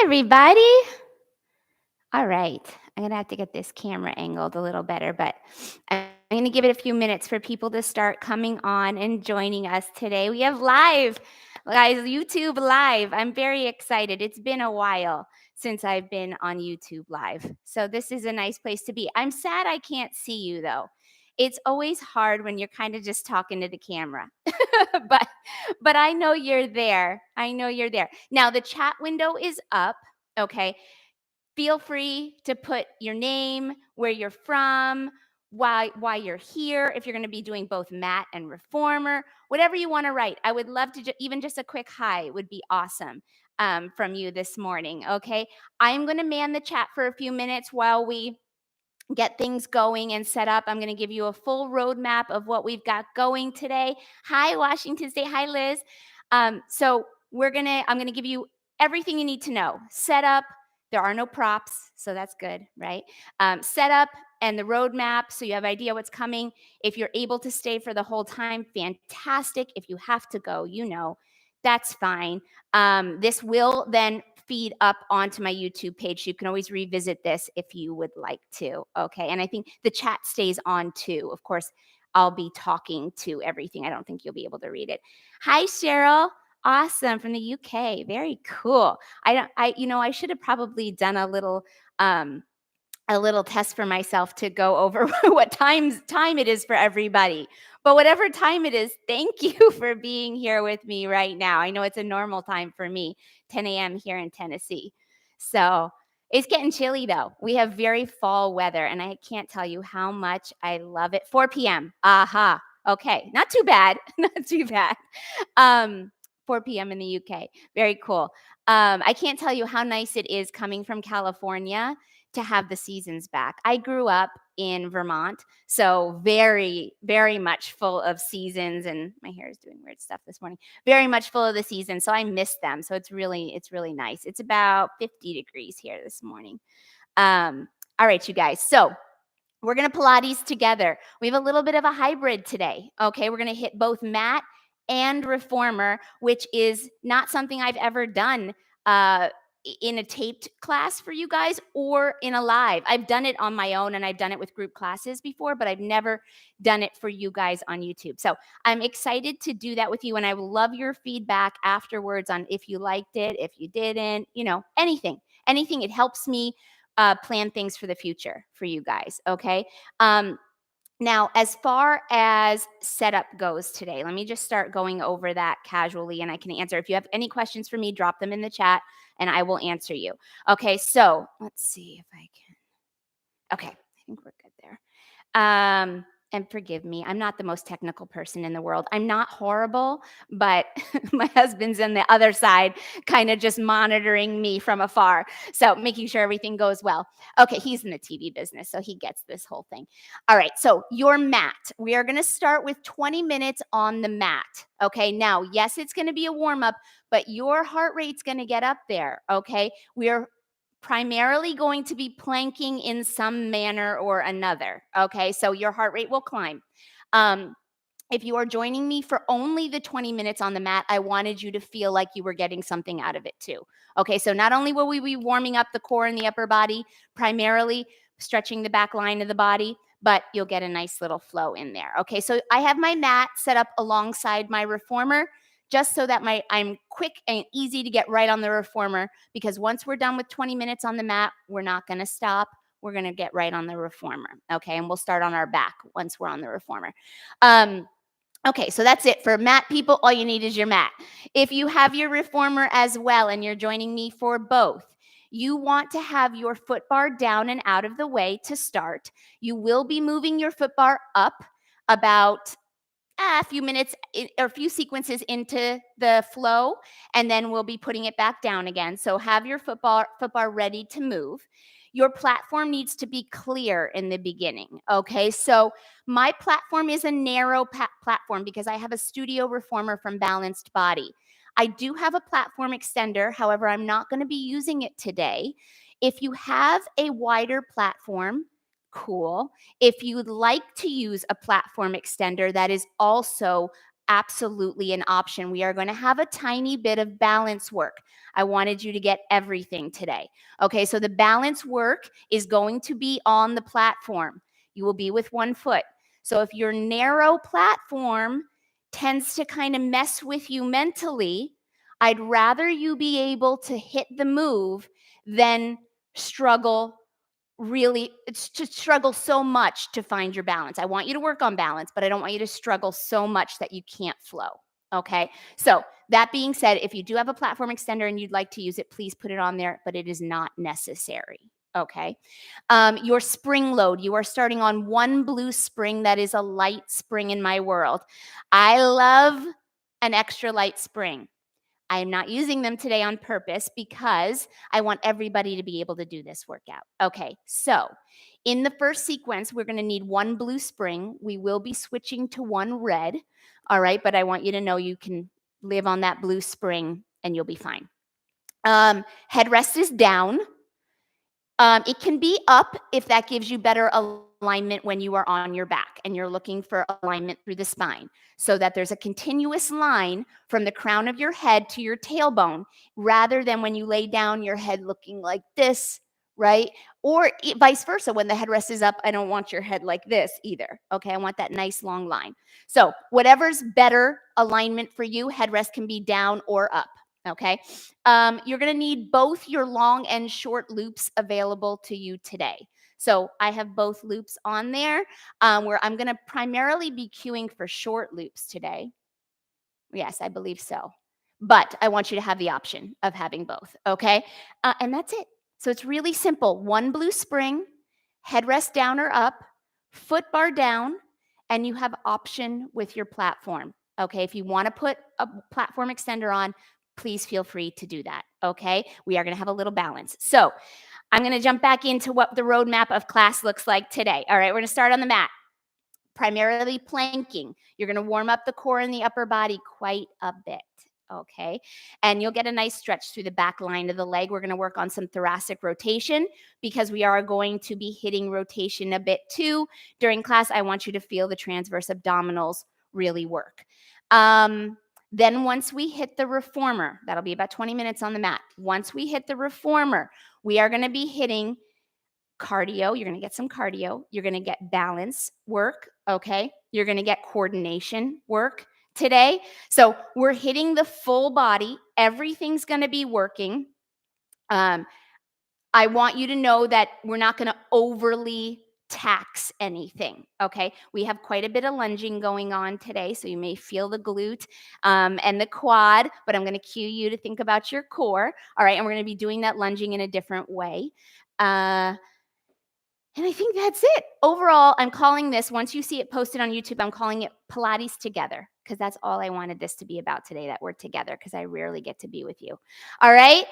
everybody. All right. I'm going to have to get this camera angled a little better, but I'm going to give it a few minutes for people to start coming on and joining us today. We have live, guys, YouTube live. I'm very excited. It's been a while since I've been on YouTube live. So this is a nice place to be. I'm sad I can't see you though. It's always hard when you're kind of just talking to the camera. but I know you're there. I know you're there. Now the chat window is up, okay? Feel free to put your name, where you're from, why you're here, if you're going to be doing both mat and reformer, whatever you want to write. I would love to even just a quick hi would be awesome from you this morning, okay? I'm going to man the chat for a few minutes while we get things going and set up. I'm going to give you a full roadmap of what we've got going today. Hi, Washington State. Hi, Liz. So I'm going to give you everything you need to know. Setup. There are no props, so that's good, right? Setup and the roadmap, so you have idea what's coming. If you're able to stay for the whole time, fantastic. If you have to go, that's fine. This will then feed up onto my YouTube page. So you can always revisit this if you would like to. Okay. And I think the chat stays on too. Of course, I'll be talking to everything. I don't think you'll be able to read it. Hi, Cheryl. Awesome. From the UK. Very cool. I should have probably done a little test for myself to go over what time it is for everybody. But whatever time it is, thank you for being here with me right now. I know it's a normal time for me, 10 a.m. here in Tennessee. So it's getting chilly though. We have very fall weather and I can't tell you how much I love it. 4 p.m. Aha. Okay. Not too bad. Not too bad. 4 p.m. in the UK. Very cool. I can't tell you how nice it is coming from California to have the seasons back. I grew up in Vermont, so very, very much full of seasons, and my hair is doing weird stuff this morning. Very much full of the seasons, so I miss them. So it's really nice. It's about 50 degrees here this morning. All right, you guys. So we're going to Pilates together. We have a little bit of a hybrid today. Okay, we're going to hit both mat and reformer, which is not something I've ever done in a taped class for you guys or in a live. I've done it on my own and I've done it with group classes before, but I've never done it for you guys on YouTube. So I'm excited to do that with you. And I will love your feedback afterwards on if you liked it, if you didn't, anything. It helps me plan things for the future for you guys. Okay. Now, as far as setup goes today, let me just start going over that casually and I can answer. If you have any questions for me, drop them in the chat and I will answer you. Okay, so let's see if I can. Okay, I think we're good there. And forgive me, I'm not the most technical person in the world. I'm not horrible, but my husband's on the other side, kind of just monitoring me from afar. So making sure everything goes well. Okay, he's in the TV business, so he gets this whole thing. All right, so your mat. We are going to start with 20 minutes on the mat. Okay, now, yes, it's going to be a warm-up, but your heart rate's going to get up there, okay? We are primarily going to be planking in some manner or another, okay? So your heart rate will climb. If you are joining me for only the 20 minutes on the mat, I wanted you to feel like you were getting something out of it too. Okay, so not only will we be warming up the core and the upper body, primarily stretching the back line of the body, but you'll get a nice little flow in there. Okay, so I have my mat set up alongside my reformer, just so that I'm quick and easy to get right on the reformer, because once we're done with 20 minutes on the mat, we're not going to stop. We're going to get right on the reformer. Okay. And we'll start on our back once we're on the reformer. Okay. So that's it for mat people. All you need is your mat. If you have your reformer as well, and you're joining me for both, you want to have your foot bar down and out of the way to start. You will be moving your foot bar up about a few minutes or a few sequences into the flow, and then we'll be putting it back down again. So have your foot bar ready to move. Your platform needs to be clear in the beginning. Okay, so my platform is a narrow platform because I have a studio reformer from Balanced Body. I do have a platform extender, however, I'm not going to be using it today. If you have a wider platform, cool. If you'd like to use a platform extender that is also absolutely an option. We are going to have a tiny bit of balance work. I wanted you to get everything today. Okay, so the balance work is going to be on the platform. You will be with one foot. So if your narrow platform tends to kind of mess with you mentally, I'd rather you be able to hit the move than struggle really it's to struggle so much to find your balance. I want you to work on balance, but I don't want you to struggle so much that you can't flow. Okay. So that being said, if you do have a platform extender and you'd like to use it, please put it on there, but it is not necessary. Okay. Your spring load, you are starting on one blue spring that is a light spring in my world. I love an extra light spring. I am not using them today on purpose because I want everybody to be able to do this workout. Okay, so in the first sequence, we're going to need one blue spring. We will be switching to one red. All right, but I want you to know you can live on that blue spring and you'll be fine. Headrest is down. It can be up if that gives you better alignment when you are on your back and you're looking for alignment through the spine so that there's a continuous line from the crown of your head to your tailbone rather than when you lay down your head looking like this, right? Or vice versa. When the headrest is up, I don't want your head like this either. Okay, I want that nice long line. So whatever's better alignment for you, headrest can be down or up. Okay. You're going to need both your long and short loops available to you today. So I have both loops on there where I'm going to primarily be cueing for short loops today. Yes, I believe so. But I want you to have the option of having both. Okay. And that's it. So it's really simple. One blue spring, headrest down or up, foot bar down, and you have option with your platform. Okay. If you want to put a platform extender on, please feel free to do that. Okay. We are going to have a little balance. So I'm going to jump back into what the roadmap of class looks like today. All right. We're going to start on the mat. Primarily planking. You're going to warm up the core and the upper body quite a bit. Okay. And you'll get a nice stretch through the back line of the leg. We're going to work on some thoracic rotation because we are going to be hitting rotation a bit too. During class, I want you to feel the transverse abdominals really work. Then once we hit the reformer, that'll be about 20 minutes on the mat. Once we hit the reformer, we are going to be hitting cardio. You're going to get some cardio. You're going to get balance work. Okay. You're going to get coordination work today. So we're hitting the full body. Everything's going to be working. I want you to know that we're not going to overly tax anything. Okay. We have quite a bit of lunging going on today. So you may feel the glute and the quad, but I'm going to cue you to think about your core. All right. And we're going to be doing that lunging in a different way. And I think that's it. Overall, I'm calling this, once you see it posted on YouTube, I'm calling it Pilates Together because that's all I wanted this to be about today, that we're together because I rarely get to be with you. All right.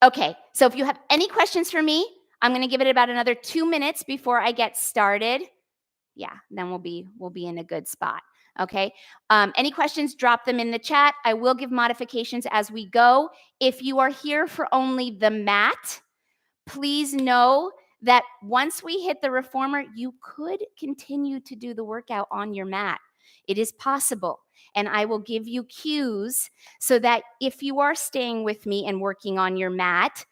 Okay. So if you have any questions for me, I'm going to give it about another 2 minutes before I get started. Yeah, then we'll be in a good spot. Okay. Any questions, drop them in the chat. I will give modifications as we go. If you are here for only the mat, please know that once we hit the reformer, you could continue to do the workout on your mat. It is possible. And I will give you cues so that if you are staying with me and working on your mat,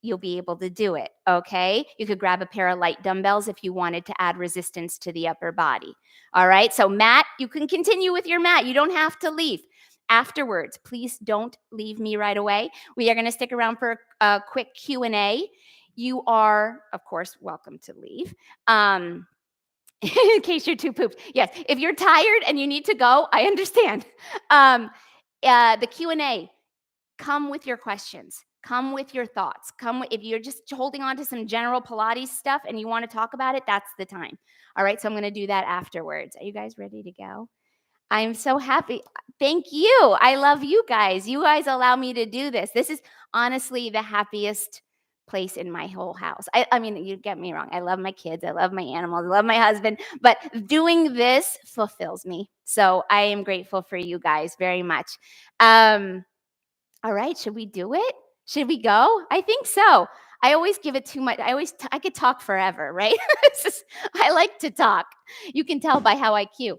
you'll be able to do it, okay? You could grab a pair of light dumbbells if you wanted to add resistance to the upper body. All right, so mat, you can continue with your mat. You don't have to leave. Afterwards, please don't leave me right away. We are going to stick around for a quick Q&A. You are, of course, welcome to leave. In case you're too pooped. Yes, if you're tired and you need to go, I understand. The Q&A, come with your questions. Come with your thoughts. If you're just holding on to some general Pilates stuff and you want to talk about it, that's the time. All right, so I'm going to do that afterwards. Are you guys ready to go? I'm so happy. Thank you. I love you guys. You guys allow me to do this. This is honestly the happiest place in my whole house. I mean, you get me wrong. I love my kids. I love my animals. I love my husband. But doing this fulfills me. So I am grateful for you guys very much. All right. Should we do it? Should we go? I think so. I always give it too much. I could talk forever, right? I like to talk. You can tell by how I cue.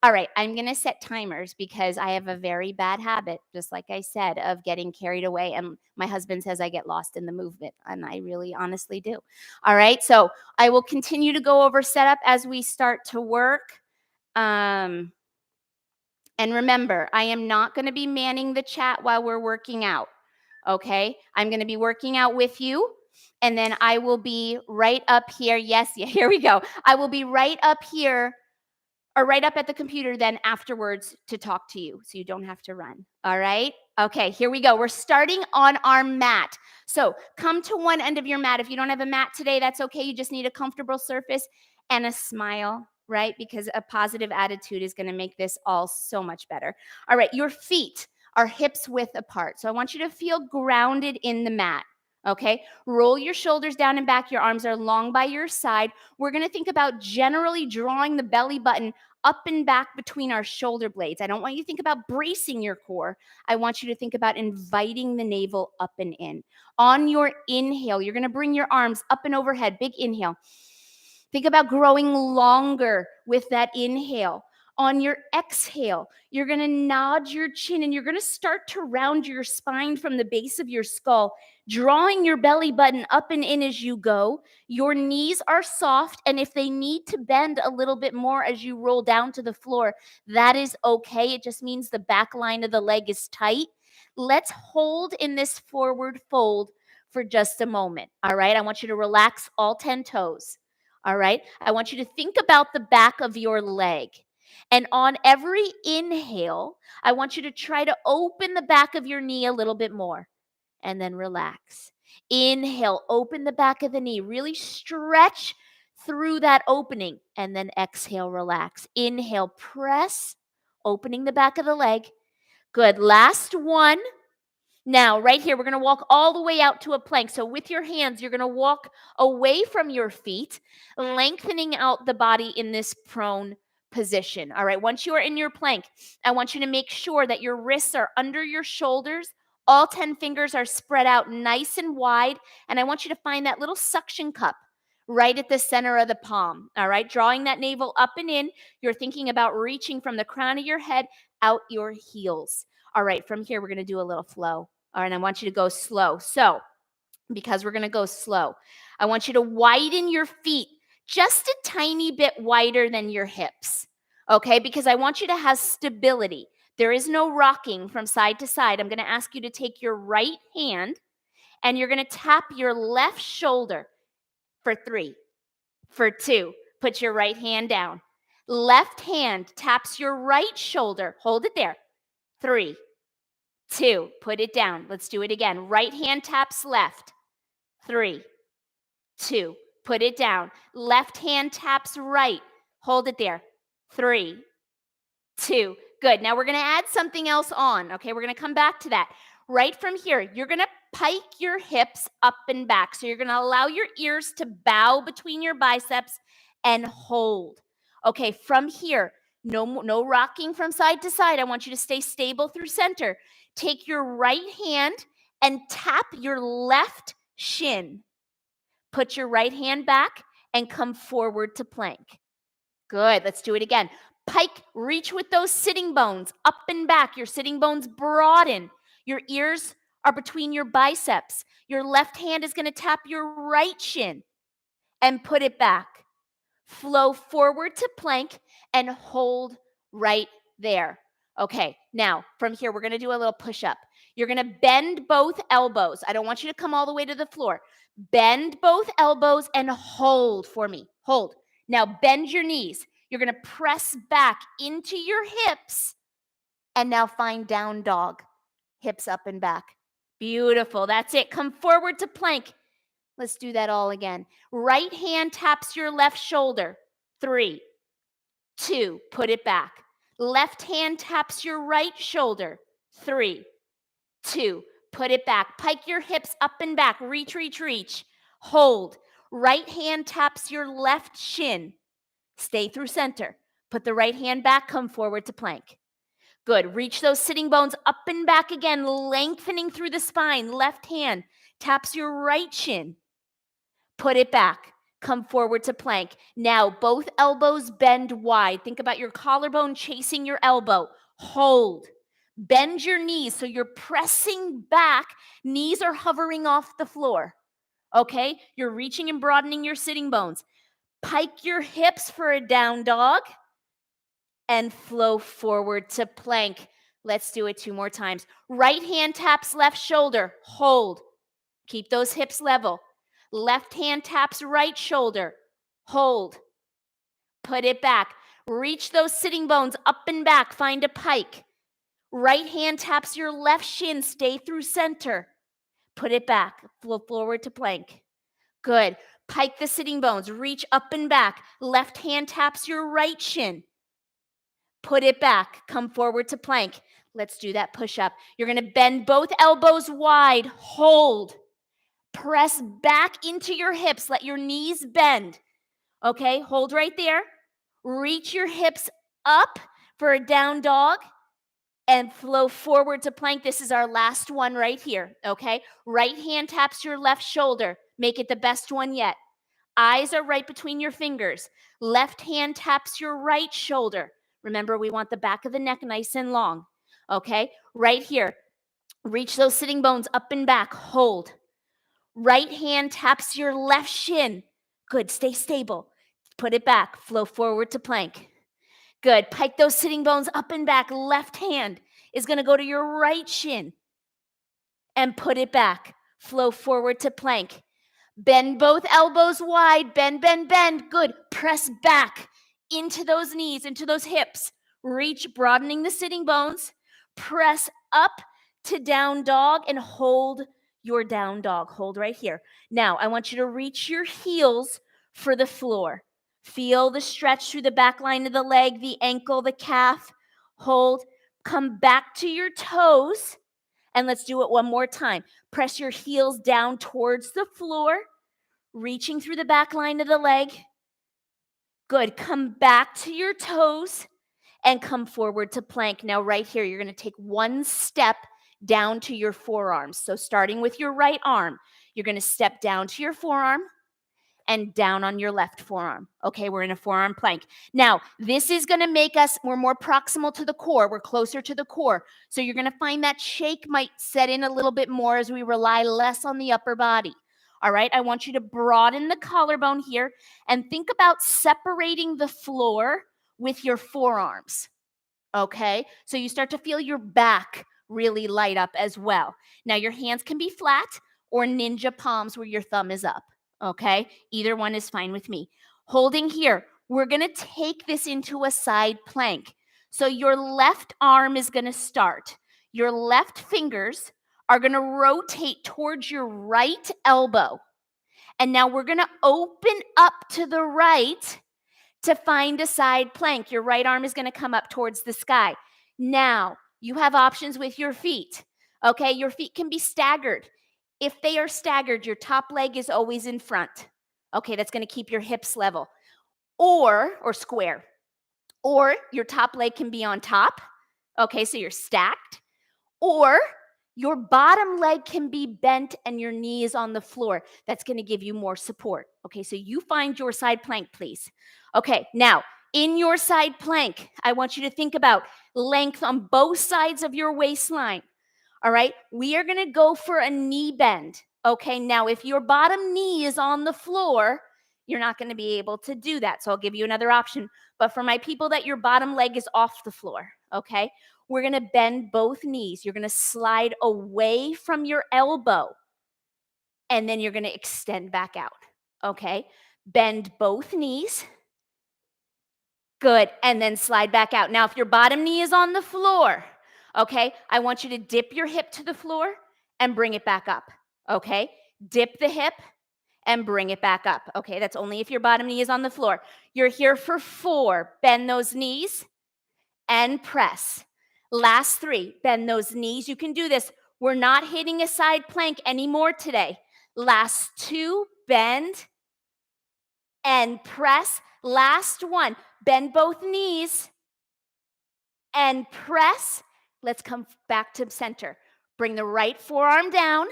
All right, I'm going to set timers because I have a very bad habit, just like I said, of getting carried away. And my husband says I get lost in the movement, and I really honestly do. All right, so I will continue to go over setup as we start to work. And remember, I am not going to be manning the chat while we're working out. Okay, I'm going to be working out with you. And then I will be right up here. Yes, yeah, here we go. I will be right up here or right up at the computer then afterwards to talk to you so you don't have to run. All right? Okay, here we go. We're starting on our mat. So come to one end of your mat. If you don't have a mat today, that's okay. You just need a comfortable surface and a smile, right? Because a positive attitude is going to make this all so much better. All right, your feet are hips width apart. So I want you to feel grounded in the mat. Okay, roll your shoulders down and back. Your arms are long by your side. We're going to think about generally drawing the belly button up and back between our shoulder blades. I don't want you to think about bracing your core. I want you to think about inviting the navel up and in. On your inhale, you're going to bring your arms up and overhead. Big inhale. Think about growing longer with that inhale. On your exhale, you're going to nod your chin and you're going to start to round your spine from the base of your skull, drawing your belly button up and in as you go. Your knees are soft, and if they need to bend a little bit more as you roll down to the floor, that is okay. It just means the back line of the leg is tight. Let's hold in this forward fold for just a moment. All right, I want you to relax all 10 toes. All right, I want you to think about the back of your leg. And on every inhale, I want you to try to open the back of your knee a little bit more and then relax. Inhale, open the back of the knee, really stretch through that opening, and then exhale, relax. Inhale, press, opening the back of the leg. Good. Last one. Now, right here, we're going to walk all the way out to a plank. So with your hands, you're going to walk away from your feet, lengthening out the body in this prone position. All right, once you are in your plank, I want you to make sure that your wrists are under your shoulders. All 10 fingers are spread out nice and wide. And I want you to find that little suction cup right at the center of the palm. All right, drawing that navel up and in. You're thinking about reaching from the crown of your head out your heels. All right, from here, we're going to do a little flow. All right, I want you to go slow. So, because we're going to go slow, I want you to widen your feet just a tiny bit wider than your hips. Okay, because I want you to have stability. There is no rocking from side to side. I'm going to ask you to take your right hand and you're going to tap your left shoulder for 3, for 2. Put your right hand down. Left hand taps your right shoulder. Hold it there. 3, 2, put it down. Let's do it again. Right hand taps left. 3, 2, put it down. Left hand taps right. Hold it there. 3, 2. Good. Now we're going to add something else on. Okay, we're going to come back to that. Right from here, you're going to pike your hips up and back. So you're going to allow your ears to bow between your biceps and hold. Okay, from here, no rocking from side to side. I want you to stay stable through center. Take your right hand and tap your left shin. Put your right hand back and come forward to plank. Good. Let's do it again. Pike, reach with those sitting bones up and back. Your sitting bones broaden. Your ears are between your biceps. Your left hand is going to tap your right shin and put it back. Flow forward to plank and hold right there. Okay, now from here, we're going to do a little push-up. You're going to bend both elbows. I don't want you to come all the way to the floor. Bend both elbows and hold for me. Hold. Now bend your knees. You're going to press back into your hips and now find down dog. Hips up and back. Beautiful. That's it. Come forward to plank. Let's do that all again. Right hand taps your left shoulder. 3, 2, put it back. Left hand taps your right shoulder. 3, 2, put it back. Pike your hips up and back. Reach, reach, reach. Hold. Right hand taps your left shin. Stay through center. Put the right hand back. Come forward to plank. Good. Reach those sitting bones up and back again, lengthening through the spine. Left hand taps your right shin. Put it back. Come forward to plank. Now, both elbows bend wide. Think about your collarbone chasing your elbow. Hold. Bend your knees so you're pressing back. Knees are hovering off the floor. Okay? You're reaching and broadening your sitting bones. Pike your hips for a down dog and flow forward to plank. Let's do it 2 more times. Right hand taps left shoulder. Hold. Keep those hips level. Left hand taps right shoulder. Hold. Put it back. Reach those sitting bones up and back. Find a pike. Right hand taps your left shin. Stay through center. Put it back. Flow forward to plank. Good. Pike the sitting bones. Reach up and back. Left hand taps your right shin. Put it back. Come forward to plank. Let's do that push-up. You're going to bend both elbows wide. Hold. Press back into your hips. Let your knees bend. Okay, hold right there. Reach your hips up for a down dog and flow forward to plank. This is our last one right here, okay? Right hand taps your left shoulder. Make it the best one yet. Eyes are right between your fingers. Left hand taps your right shoulder. Remember, we want the back of the neck nice and long, okay? Right here. Reach those sitting bones up and back. Hold. Right hand taps your left shin. Good. Stay stable. Put it back. Flow forward to plank. Good. Pike those sitting bones up and back. Left hand is going to go to your right shin and put it back. Flow forward to plank. Bend both elbows wide. Bend, bend, bend. Good. Press back into those knees, into those hips. Reach, broadening the sitting bones. Press up to down dog and hold your down dog. Hold right here. Now, I want you to reach your heels for the floor. Feel the stretch through the back line of the leg, the ankle, the calf. Hold. Come back to your toes. And let's do it one more time. Press your heels down towards the floor, reaching through the back line of the leg. Good. Come back to your toes and come forward to plank. Now, right here, you're going to take one step down to your forearms. So starting with your right arm, you're going to step down to your forearm and down on your left forearm. Okay, we're in a forearm plank. Now, this is going to make us, we're more proximal to the core. We're closer to the core. So you're going to find that shake might set in a little bit more as we rely less on the upper body. All right, I want you to broaden the collarbone here and think about separating the floor with your forearms. Okay, so you start to feel your back really light up as well. Now, your hands can be flat or ninja palms where your thumb is up. Okay, either one is fine with me. Holding here, we're going to take this into a side plank. So your left arm is going to start. Your left fingers are going to rotate towards your right elbow. And now we're going to open up to the right to find a side plank. Your right arm is going to come up towards the sky. Now, you have options with your feet. Okay, your feet can be staggered. If they are staggered, your top leg is always in front. Okay, that's going to keep your hips level. Or square. Or your top leg can be on top. Okay, so you're stacked. Or your bottom leg can be bent and your knee is on the floor. That's going to give you more support. Okay, so you find your side plank, please. Okay, now, in your side plank, I want you to think about length on both sides of your waistline. All right, we are going to go for a knee bend. Okay, now if your bottom knee is on the floor, you're not going to be able to do that. So I'll give you another option. But for my people that your bottom leg is off the floor, okay, we're going to bend both knees. You're going to slide away from your elbow, and then you're going to extend back out, okay? Bend both knees. Good, and then slide back out. Now, if your bottom knee is on the floor, okay, I want you to dip your hip to the floor and bring it back up, okay? Dip the hip and bring it back up, okay? That's only if your bottom knee is on the floor. You're here for 4. Bend those knees and press. Last 3, bend those knees. You can do this. We're not hitting a side plank anymore today. Last 2, bend and press. Last 1, bend both knees and press. Let's come back to center. Bring the right forearm down.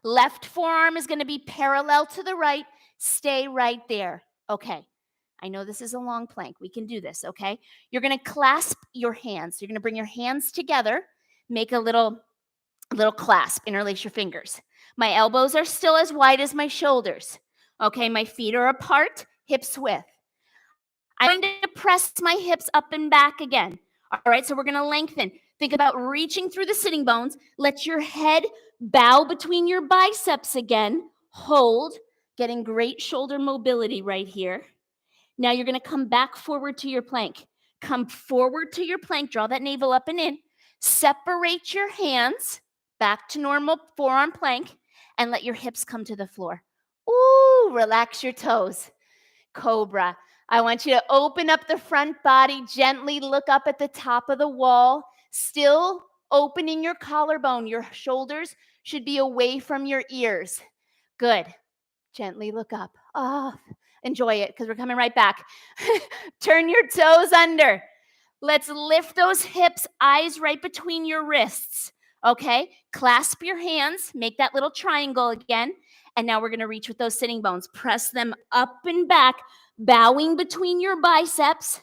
Left forearm is going to be parallel to the right. Stay right there. Okay. I know this is a long plank. We can do this, okay? You're going to clasp your hands. You're going to bring your hands together, make a little clasp, interlace your fingers. My elbows are still as wide as my shoulders. Okay, my feet are apart, hips width. I'm going to press my hips up and back again. All right, so we're going to lengthen. Think about reaching through the sitting bones. Let your head bow between your biceps again. Hold, getting great shoulder mobility right here. Now you're going to come back forward to your plank. Come forward to your plank. Draw that navel up and in. Separate your hands back to normal forearm plank and let your hips come to the floor. Ooh, relax your toes. Cobra. I want you to open up the front body, gently look up at the top of the wall, still opening your collarbone. Your shoulders should be away from your ears. Good. Gently look up. Oh, enjoy it because we're coming right back. Turn your toes under. Let's lift those hips, eyes right between your wrists. Okay, clasp your hands, make that little triangle again. And now we're going to reach with those sitting bones. Press them up and back, bowing between your biceps.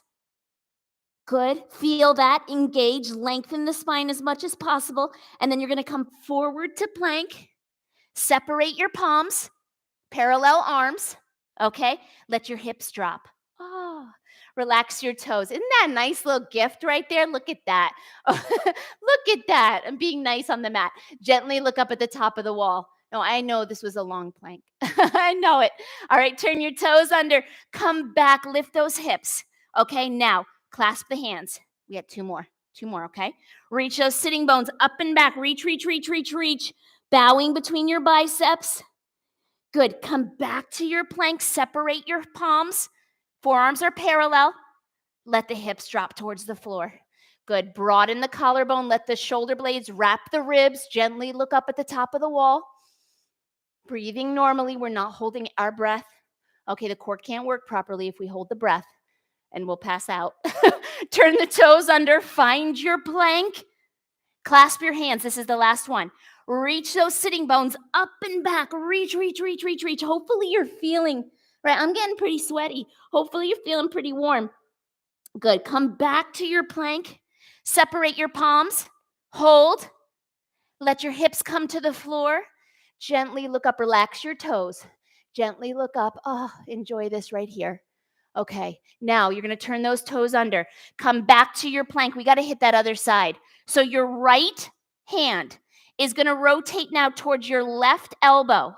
Good. Feel that. Engage. Lengthen the spine as much as possible. And then you're going to come forward to plank. Separate your palms. Parallel arms. Okay. Let your hips drop. Oh, relax your toes. Isn't that a nice little gift right there? Look at that. Look at that. I'm being nice on the mat. Gently look up at the top of the wall. No, I know this was a long plank. I know it. All right, turn your toes under. Come back, lift those hips. Okay, now clasp the hands. We got two more, okay? Reach those sitting bones up and back. Reach, reach, reach, reach, reach. Bowing between your biceps. Good. Come back to your plank. Separate your palms. Forearms are parallel. Let the hips drop towards the floor. Good. Broaden the collarbone. Let the shoulder blades wrap the ribs. Gently look up at the top of the wall. Breathing normally. We're not holding our breath. Okay, the core can't work properly if we hold the breath, and we'll pass out. Turn the toes under. Find your plank. Clasp your hands. This is the last one. Reach those sitting bones up and back. Reach, reach, reach, reach, reach. Hopefully you're feeling, right? I'm getting pretty sweaty. Hopefully you're feeling pretty warm. Good. Come back to your plank. Separate your palms. Hold. Let your hips come to the floor. Gently look up. Relax your toes. Gently look up. Oh, enjoy this right here. Okay. Now you're going to turn those toes under. Come back to your plank. We got to hit that other side. So your right hand is going to rotate now towards your left elbow.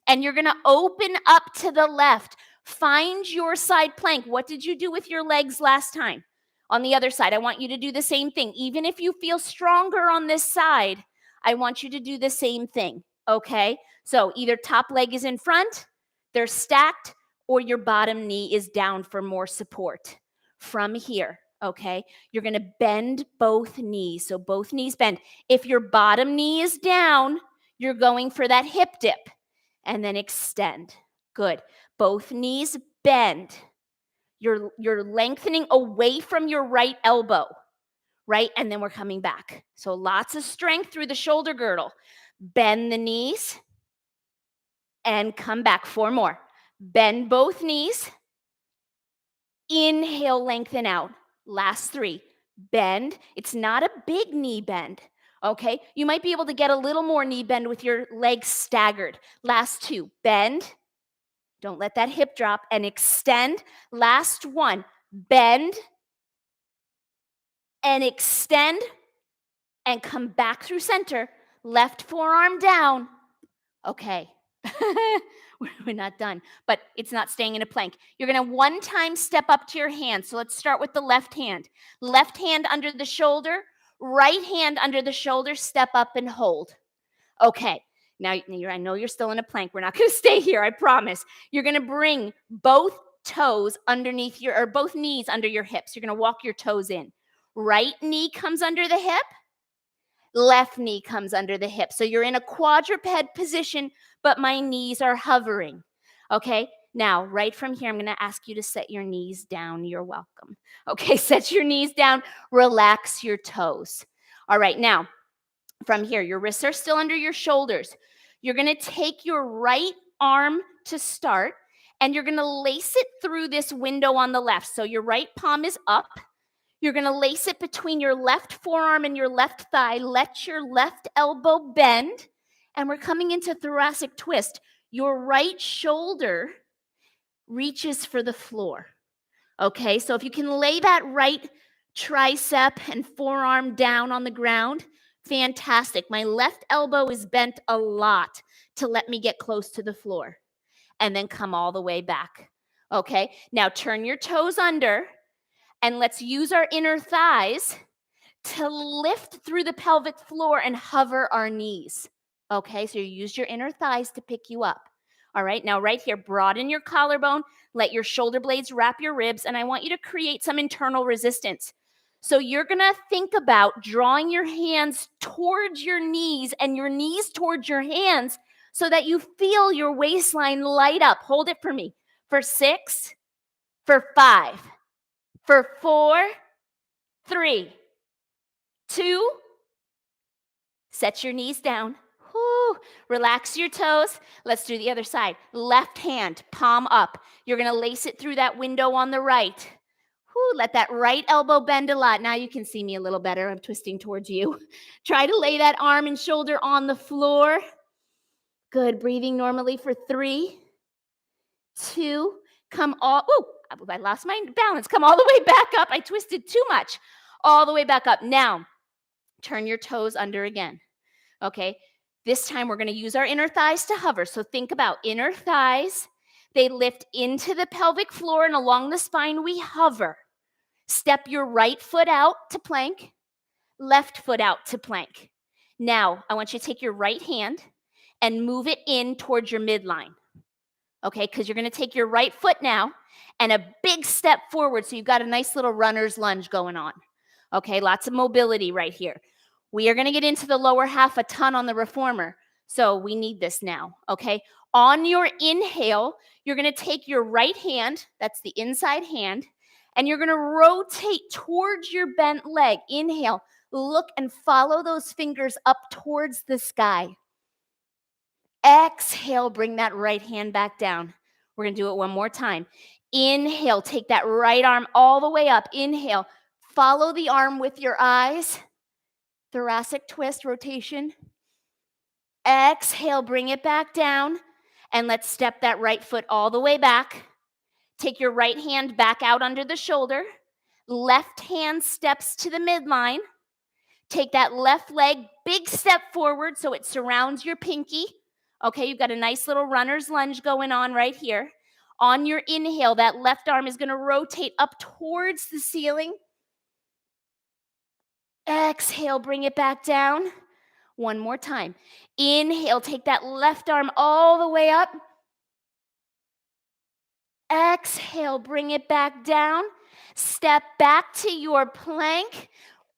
And you're going to open up to the left. Find your side plank. What did you do with your legs last time? On the other side, I want you to do the same thing. Even if you feel stronger on this side, I want you to do the same thing. Okay? So either top leg is in front, they're stacked, or your bottom knee is down for more support. From here, okay? You're going to bend both knees. So both knees bend. If your bottom knee is down, you're going for that hip dip and then extend. Good. Both knees bend. You're lengthening away from your right elbow, right? And then we're coming back. So lots of strength through the shoulder girdle. Bend the knees and come back. 4 more. Bend both knees. Inhale, lengthen out. Last 3. Bend. It's not a big knee bend, okay? You might be able to get a little more knee bend with your legs staggered. Last 2. Bend. Don't let that hip drop and extend. Last 1. Bend and extend and come back through center. Left forearm down. Okay. We're not done, but it's not staying in a plank. You're going to one time step up to your hand. So let's start with the left hand. Left hand under the shoulder, right hand under the shoulder, step up and hold. Okay. Now, I know you're still in a plank. We're not going to stay here, I promise. You're going to bring both toes underneath or both knees under your hips. You're going to walk your toes in. Right knee comes under the hip. Left knee comes under the hip. So you're in a quadruped position, but my knees are hovering. Okay, now right from here, I'm going to ask you to set your knees down. You're welcome. Okay, set your knees down. Relax your toes. All right, now from here, your wrists are still under your shoulders. You're going to take your right arm to start, and you're going to lace it through this window on the left. So your right palm is up. You're going to lace it between your left forearm and your left thigh. Let your left elbow bend, and we're coming into thoracic twist. Your right shoulder reaches for the floor. Okay, so if you can lay that right tricep and forearm down on the ground, fantastic. My left elbow is bent a lot to let me get close to the floor. And then come all the way back. Okay, now turn your toes under, and let's use our inner thighs to lift through the pelvic floor and hover our knees. Okay, so you use your inner thighs to pick you up. All right, now right here, broaden your collarbone, let your shoulder blades wrap your ribs, and I want you to create some internal resistance. So you're gonna think about drawing your hands towards your knees and your knees towards your hands so that you feel your waistline light up. Hold it for me. For 6, for 5, for 4, 3, 2, set your knees down. Whew. Relax your toes. Let's do the other side. Left hand, palm up. You're going to lace it through that window on the right. Whew. Let that right elbow bend a lot. Now you can see me a little better. I'm twisting towards you. Try to lay that arm and shoulder on the floor. Good. Breathing normally for 3, 2, come all, I lost my balance. Come all the way back up. I twisted too much. All the way back up. Now, turn your toes under again. Okay, this time we're going to use our inner thighs to hover. So think about inner thighs. They lift into the pelvic floor and along the spine we hover. Step your right foot out to plank, left foot out to plank. Now, I want you to take your right hand and move it in towards your midline. Okay, because you're going to take your right foot now and a big step forward. So you've got a nice little runner's lunge going on. Okay, lots of mobility right here. We are going to get into the lower half a ton on the reformer. So we need this now, okay? On your inhale, you're going to take your right hand, that's the inside hand, and you're going to rotate towards your bent leg. Inhale, look and follow those fingers up towards the sky. Exhale, bring that right hand back down. We're going to do it one more time. Inhale, take that right arm all the way up. Inhale, follow the arm with your eyes. Thoracic twist, rotation. Exhale, bring it back down. And let's step that right foot all the way back. Take your right hand back out under the shoulder. Left hand steps to the midline. Take that left leg, big step forward so it surrounds your pinky. Okay, you've got a nice little runner's lunge going on right here. On your inhale, that left arm is going to rotate up towards the ceiling. Exhale, bring it back down. One more time. Inhale, take that left arm all the way up. Exhale, bring it back down. Step back to your plank.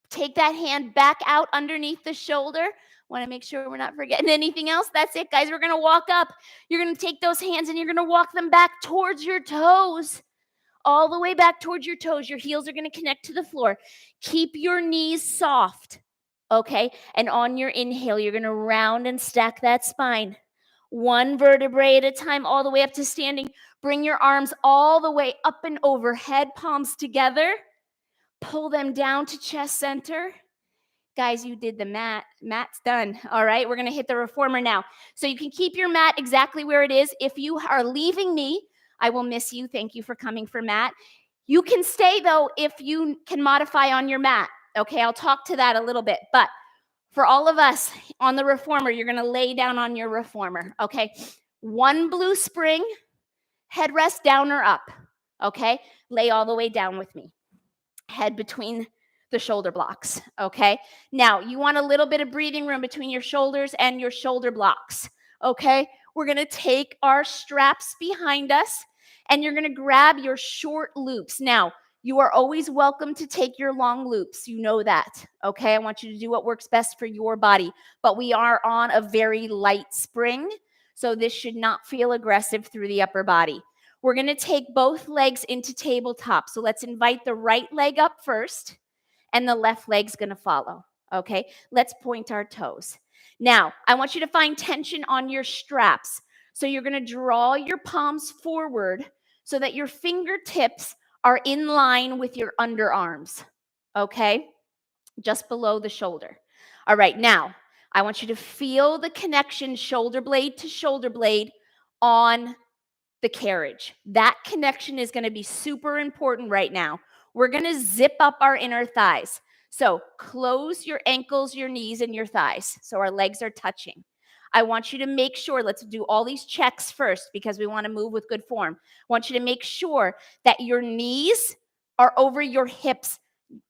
Take that hand back out underneath the shoulder. Want to make sure we're not forgetting anything else. That's it, guys. We're going to walk up. You're going to take those hands and you're going to walk them back towards your toes. All the way back towards your toes. Your heels are going to connect to the floor. Keep your knees soft, okay? And on your inhale, you're going to round and stack that spine. One vertebrae at a time, all the way up to standing. Bring your arms all the way up and overhead, palms together. Pull them down to chest center. Guys, you did the mat. Mat's done. All right, we're going to hit the reformer now. So you can keep your mat exactly where it is. If you are leaving me, I will miss you. Thank you for coming for mat. You can stay, though, if you can modify on your mat. Okay, I'll talk to that a little bit. But for all of us on the reformer, you're going to lay down on your reformer. Okay, one blue spring, headrest down or up. Okay, lay all the way down with me. Head between the shoulder blocks. Okay, now you want a little bit of breathing room between your shoulders and your shoulder blocks. Okay, we're going to take our straps behind us and you're going to grab your short loops. Now, you are always welcome to take your long loops. You know that. Okay, I want you to do what works best for your body, but we are on a very light spring, so this should not feel aggressive through the upper body. We're going to take both legs into tabletop. So let's invite the right leg up first and the left leg's going to follow. Okay, let's point our toes. Now, I want you to find tension on your straps. So you're going to draw your palms forward so that your fingertips are in line with your underarms, okay? Just below the shoulder. All right, now I want you to feel the connection shoulder blade to shoulder blade on the carriage. That connection is going to be super important right now. We're going to zip up our inner thighs. So close your ankles, your knees, and your thighs so our legs are touching. I want you to make sure, let's do all these checks first because we want to move with good form. I want you to make sure that your knees are over your hips,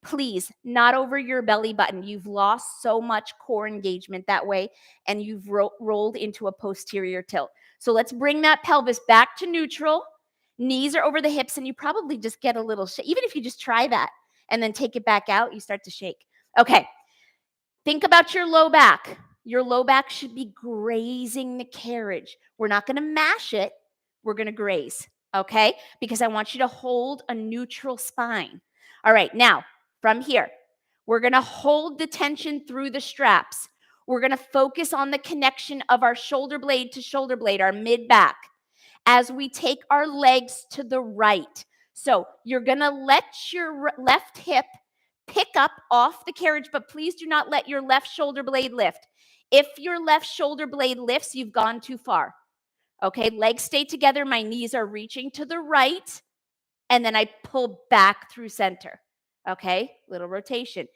please, not over your belly button. You've lost so much core engagement that way, and you've rolled into a posterior tilt. So let's bring that pelvis back to neutral. Knees are over the hips, and you probably just get a little shake. Even if you just try that and then take it back out, you start to shake. Okay, think about your low back. Your low back should be grazing the carriage. We're not going to mash it. We're going to graze, okay? Because I want you to hold a neutral spine. All right, now, from here, we're going to hold the tension through the straps. We're going to focus on the connection of our shoulder blade to shoulder blade, our mid-back, as we take our legs to the right. So you're going to let your left hip pick up off the carriage, but please do not let your left shoulder blade lift. If your left shoulder blade lifts, you've gone too far. Okay, legs stay together. My knees are reaching to the right, and then I pull back through center. Okay, little rotation.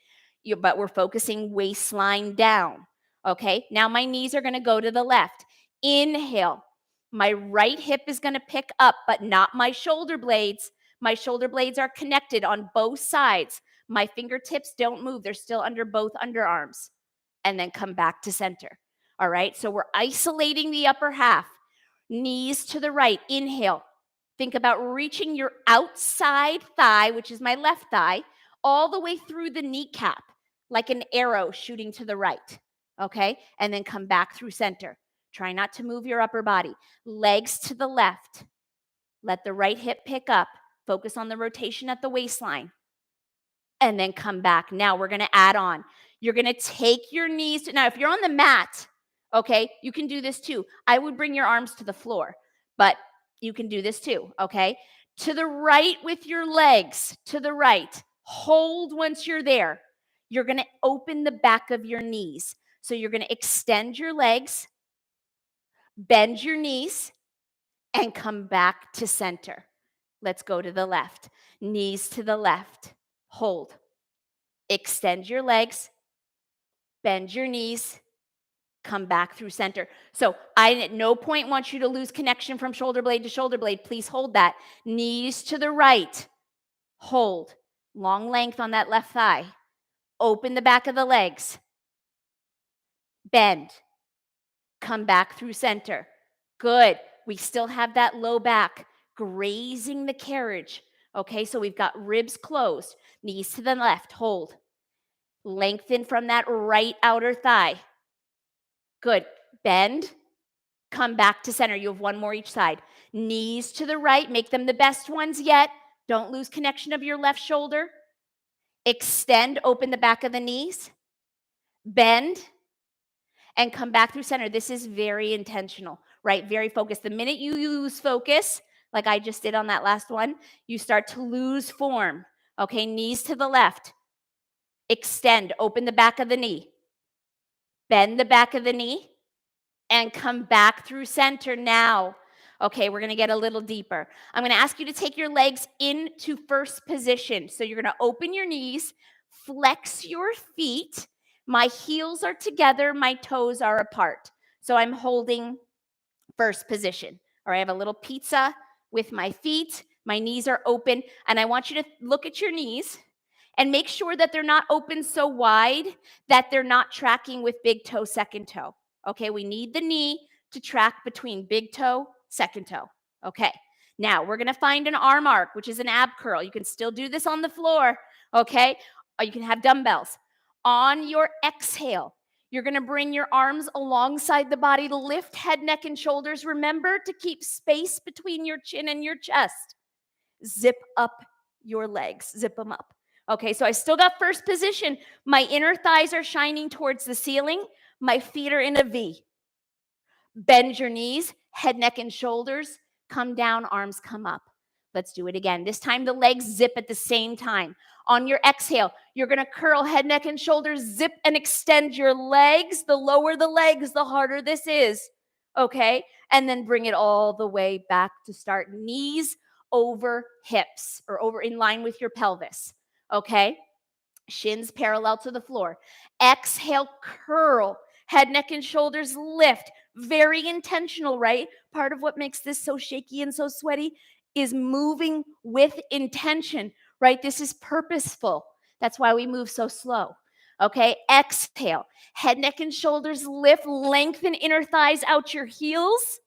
But we're focusing waistline down. Okay, now my knees are going to go to the left. Inhale. My right hip is going to pick up, but not my shoulder blades. My shoulder blades are connected on both sides. My fingertips don't move. They're still under both underarms. And then come back to center. All right, so we're isolating the upper half. Knees to the right. Inhale. Think about reaching your outside thigh, which is my left thigh, all the way through the kneecap, like an arrow shooting to the right. Okay, and then come back through center. Try not to move your upper body. Legs to the left. Let the right hip pick up. Focus on the rotation at the waistline. And then come back. Now we're going to add on. You're going to take your knees. Now, if you're on the mat, okay, you can do this too. I would bring your arms to the floor, but you can do this too, okay? To the right with your legs, to the right. Hold once you're there. You're going to open the back of your knees. So you're going to extend your legs, bend your knees, and come back to center. Let's go to the left. Knees to the left. Hold. Extend your legs, bend your knees, come back through center. So I at no point want you to lose connection from shoulder blade to shoulder blade. Please hold that. Knees to the right. Hold. Long length on that left thigh. Open the back of the legs. Bend. Come back through center. Good. We still have that low back grazing the carriage. Okay, so we've got ribs closed. Knees to the left. Hold. Lengthen from that right outer thigh. Good. Bend. Come back to center. You have one more each side. Knees to the right. Make them the best ones yet. Don't lose connection of your left shoulder. Extend. Open the back of the knees. Bend. And come back through center. This is very intentional, right? Very focused. The minute you lose focus, like I just did on that last one, you start to lose form. Okay, knees to the left. Extend. Open the back of the knee. Bend the back of the knee. And come back through center now. Okay, we're going to get a little deeper. I'm going to ask you to take your legs into first position. So you're going to open your knees, flex your feet. My heels are together, my toes are apart. So I'm holding first position. All right, I have a little pizza with my feet. My knees are open, and I want you to look at your knees and make sure that they're not open so wide that they're not tracking with big toe, second toe. Okay, we need the knee to track between big toe, second toe. Okay, now we're going to find an arm arc, which is an ab curl. You can still do this on the floor, okay? Or you can have dumbbells. On your exhale, you're going to bring your arms alongside the body to lift head, neck, and shoulders. Remember to keep space between your chin and your chest. Zip up your legs. Zip them up. Okay, so I still got first position. My inner thighs are shining towards the ceiling. My feet are in a V. Bend your knees, Head, neck, and shoulders come down, arms come up. Let's do it again. This time the legs zip at the same time. On your exhale, you're going to curl head, neck, and shoulders, zip and extend your legs. The lower the legs, the harder this is. Okay? And then bring it all the way back to start. Knees over hips or over in line with your pelvis. Okay? Shins parallel to the floor. Exhale, curl. Head, neck, and shoulders lift. Very intentional, right? Part of what makes this so shaky and so sweaty is moving with intention, right? This is purposeful. That's why we move so slow. Okay, exhale. Head, neck, and shoulders lift. Lengthen inner thighs out your heels.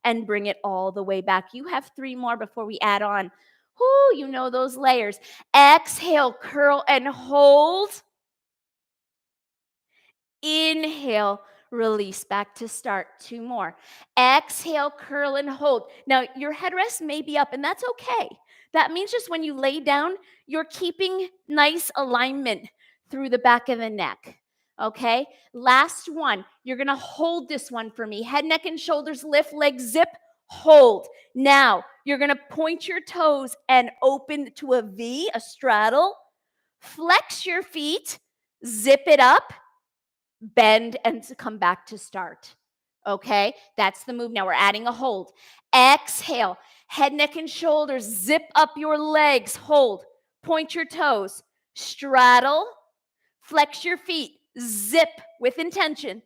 And bring it all the way back. You have 3 more before we add on. Whoo, you know those layers. Exhale, curl and hold. Inhale, release back to start. 2 more. Exhale, curl and hold. Now, your headrest may be up, and that's okay. That means just when you lay down, you're keeping nice alignment through the back of the neck. Okay? Last one. You're going to hold this one for me. Head, neck, and shoulders lift, legs zip, hold. Now, you're going to point your toes and open to a V, a straddle. Flex your feet, zip it up, bend, and come back to start. Okay? That's the move. Now we're adding a hold. Exhale. Head, neck, and shoulders. Zip up your legs. Hold. Point your toes. Straddle. Flex your feet. Zip with intention.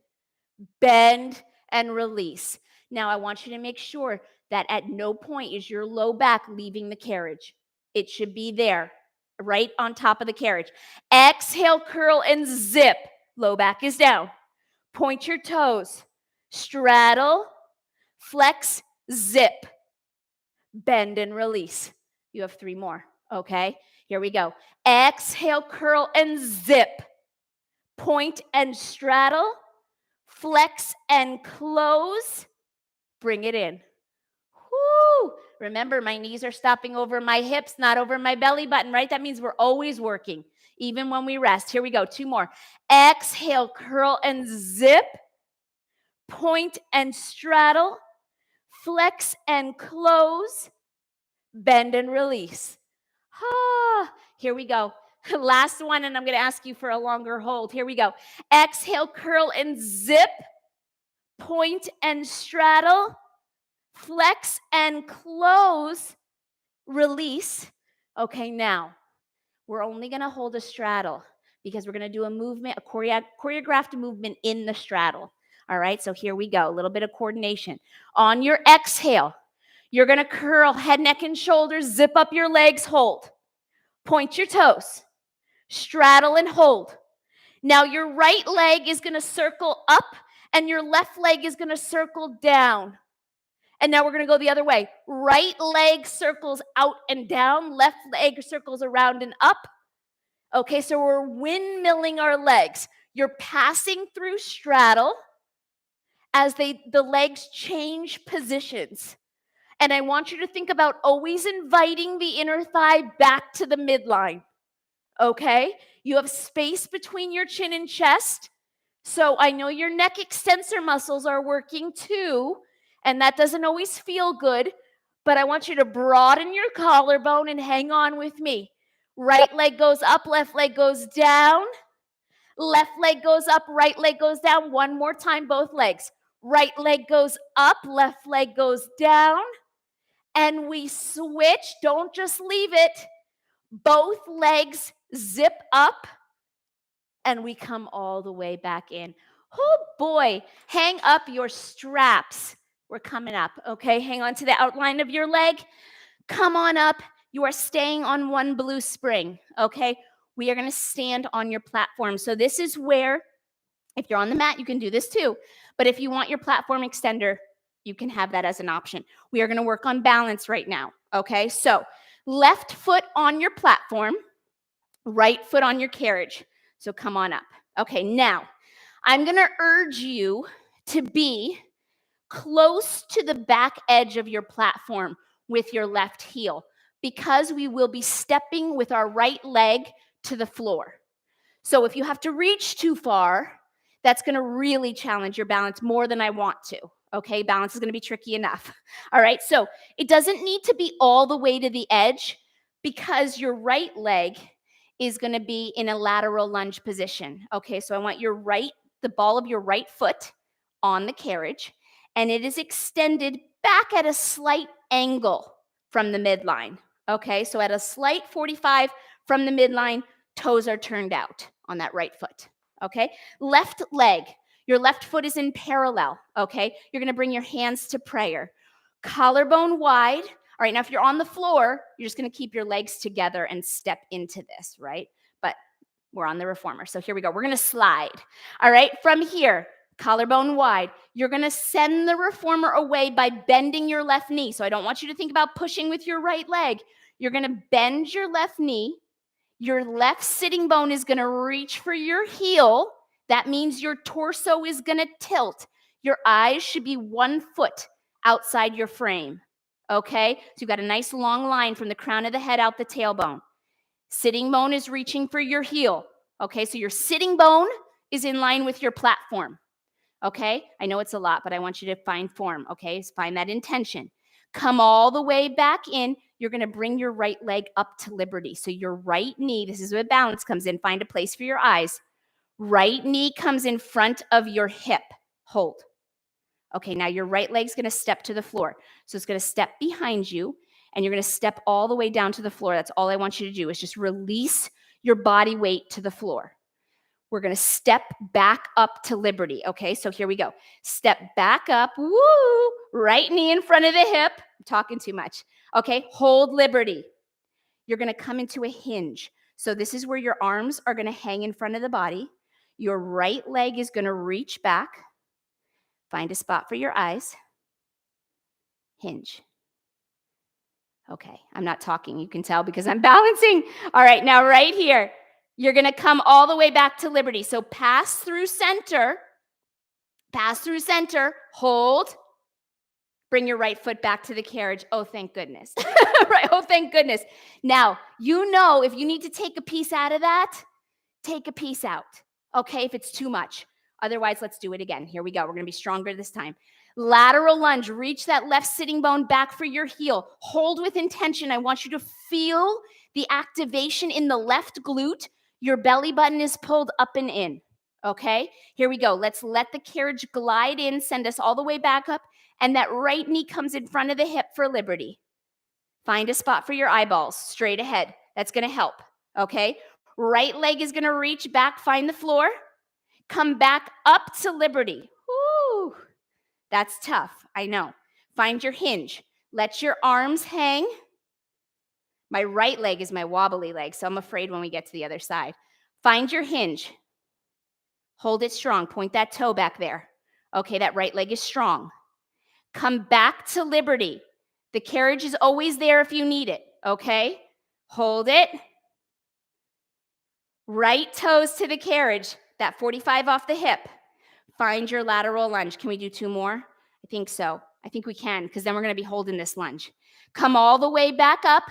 Bend and release. Now I want you to make sure that at no point is your low back leaving the carriage. It should be there, right on top of the carriage. Exhale, curl, and zip. Low back is down. Point your toes. Straddle. Flex. Zip. Bend and release. You have 3 more. Okay? Here we go. Exhale, curl, and zip. Point and straddle. Flex and close. Bring it in. Woo! Remember, my knees are stopping over my hips, not over my belly button, right? That means we're always working, even when we rest. Here we go. 2 more. Exhale, curl and zip. Point and straddle. Flex and close. Bend and release. Here we go. Last one, and I'm going to ask you for a longer hold. Here we go. Exhale, curl and zip. Point and straddle. Flex and close. Release. Okay, now we're only going to hold a straddle because we're going to do a movement, a choreographed movement in the straddle. All right, so here we go. A little bit of coordination. On your exhale, you're going to curl head, neck, and shoulders. Zip up your legs. Hold. Point your toes. Straddle and hold. Now your right leg is going to circle up and your left leg is going to circle down. And now we're going to go the other way. Right leg circles out and down. Left leg circles around and up. Okay, so we're windmilling our legs. You're passing through straddle as the legs change positions. And I want you to think about always inviting the inner thigh back to the midline. Okay? You have space between your chin and chest. So I know your neck extensor muscles are working too, and that doesn't always feel good, but I want you to broaden your collarbone and hang on with me. Right leg goes up, left leg goes down. Left leg goes up, right leg goes down. One more time, both legs. Right leg goes up, left leg goes down. And we switch. Don't just leave it. Both legs zip up and we come all the way back in. Oh boy, hang up your straps. We're coming up, okay? Hang on to the outline of your leg. Come on up. You are staying on one blue spring, okay? We are going to stand on your platform. So this is where, if you're on the mat, you can do this too. But if you want your platform extender, you can have that as an option. We are going to work on balance right now, okay? So left foot on your platform, right foot on your carriage. So come on up. Okay, now I'm going to urge you to be close to the back edge of your platform with your left heel because we will be stepping with our right leg to the floor. So if you have to reach too far, that's going to really challenge your balance more than I want to. Okay, balance is going to be tricky enough. All right, so it doesn't need to be all the way to the edge because your right leg is going to be in a lateral lunge position. Okay, so I want the ball of your right foot on the carriage, and it is extended back at a slight angle from the midline. Okay, so at a slight 45 from the midline, toes are turned out on that right foot. Okay, left leg, your left foot is in parallel. Okay, you're going to bring your hands to prayer. Collarbone wide. All right, now if you're on the floor, you're just going to keep your legs together and step into this, right? But we're on the reformer. So here we go. We're going to slide. All right, from here, collarbone wide. You're going to send the reformer away by bending your left knee. So I don't want you to think about pushing with your right leg. You're going to bend your left knee. Your left sitting bone is going to reach for your heel. That means your torso is going to tilt. Your eyes should be 1 foot outside your frame. Okay? So you've got a nice long line from the crown of the head out the tailbone. Sitting bone is reaching for your heel. Okay? So your sitting bone is in line with your platform. Okay? I know it's a lot, but I want you to find form. Okay? So find that intention. Come all the way back in. You're going to bring your right leg up to liberty. So your right knee, this is where balance comes in. Find a place for your eyes. Right knee comes in front of your hip. Hold. Okay, now your right leg's going to step to the floor. So it's going to step behind you, and you're going to step all the way down to the floor. That's all I want you to do is just release your body weight to the floor. We're going to step back up to liberty. Okay, so here we go. Step back up. Woo! Right knee in front of the hip. I'm talking too much. Okay, hold liberty. You're going to come into a hinge. So this is where your arms are going to hang in front of the body. Your right leg is going to reach back. Find a spot for your eyes. Hinge. Okay, I'm not talking. You can tell because I'm balancing. All right, now right here, you're going to come all the way back to liberty. So pass through center, hold. Bring your right foot back to the carriage. Oh, thank goodness. Right. Oh, thank goodness. Now, you know if you need to take a piece out of that, take a piece out. Okay, if it's too much. Otherwise, let's do it again. Here we go. We're going to be stronger this time. Lateral lunge. Reach that left sitting bone back for your heel. Hold with intention. I want you to feel the activation in the left glute. Your belly button is pulled up and in. Okay, here we go. Let's let the carriage glide in, send us all the way back up, and that right knee comes in front of the hip for liberty. Find a spot for your eyeballs, straight ahead. That's going to help, okay? Right leg is going to reach back, find the floor. Come back up to liberty. Woo! That's tough, I know. Find your hinge. Let your arms hang. My right leg is my wobbly leg, so I'm afraid when we get to the other side. Find your hinge. Hold it strong. Point that toe back there. Okay, that right leg is strong. Come back to liberty. The carriage is always there if you need it, okay? Hold it. Right toes to the carriage, that 45 off the hip. Find your lateral lunge. Can we do 2 more? I think so. I think we can because then we're going to be holding this lunge. Come all the way back up.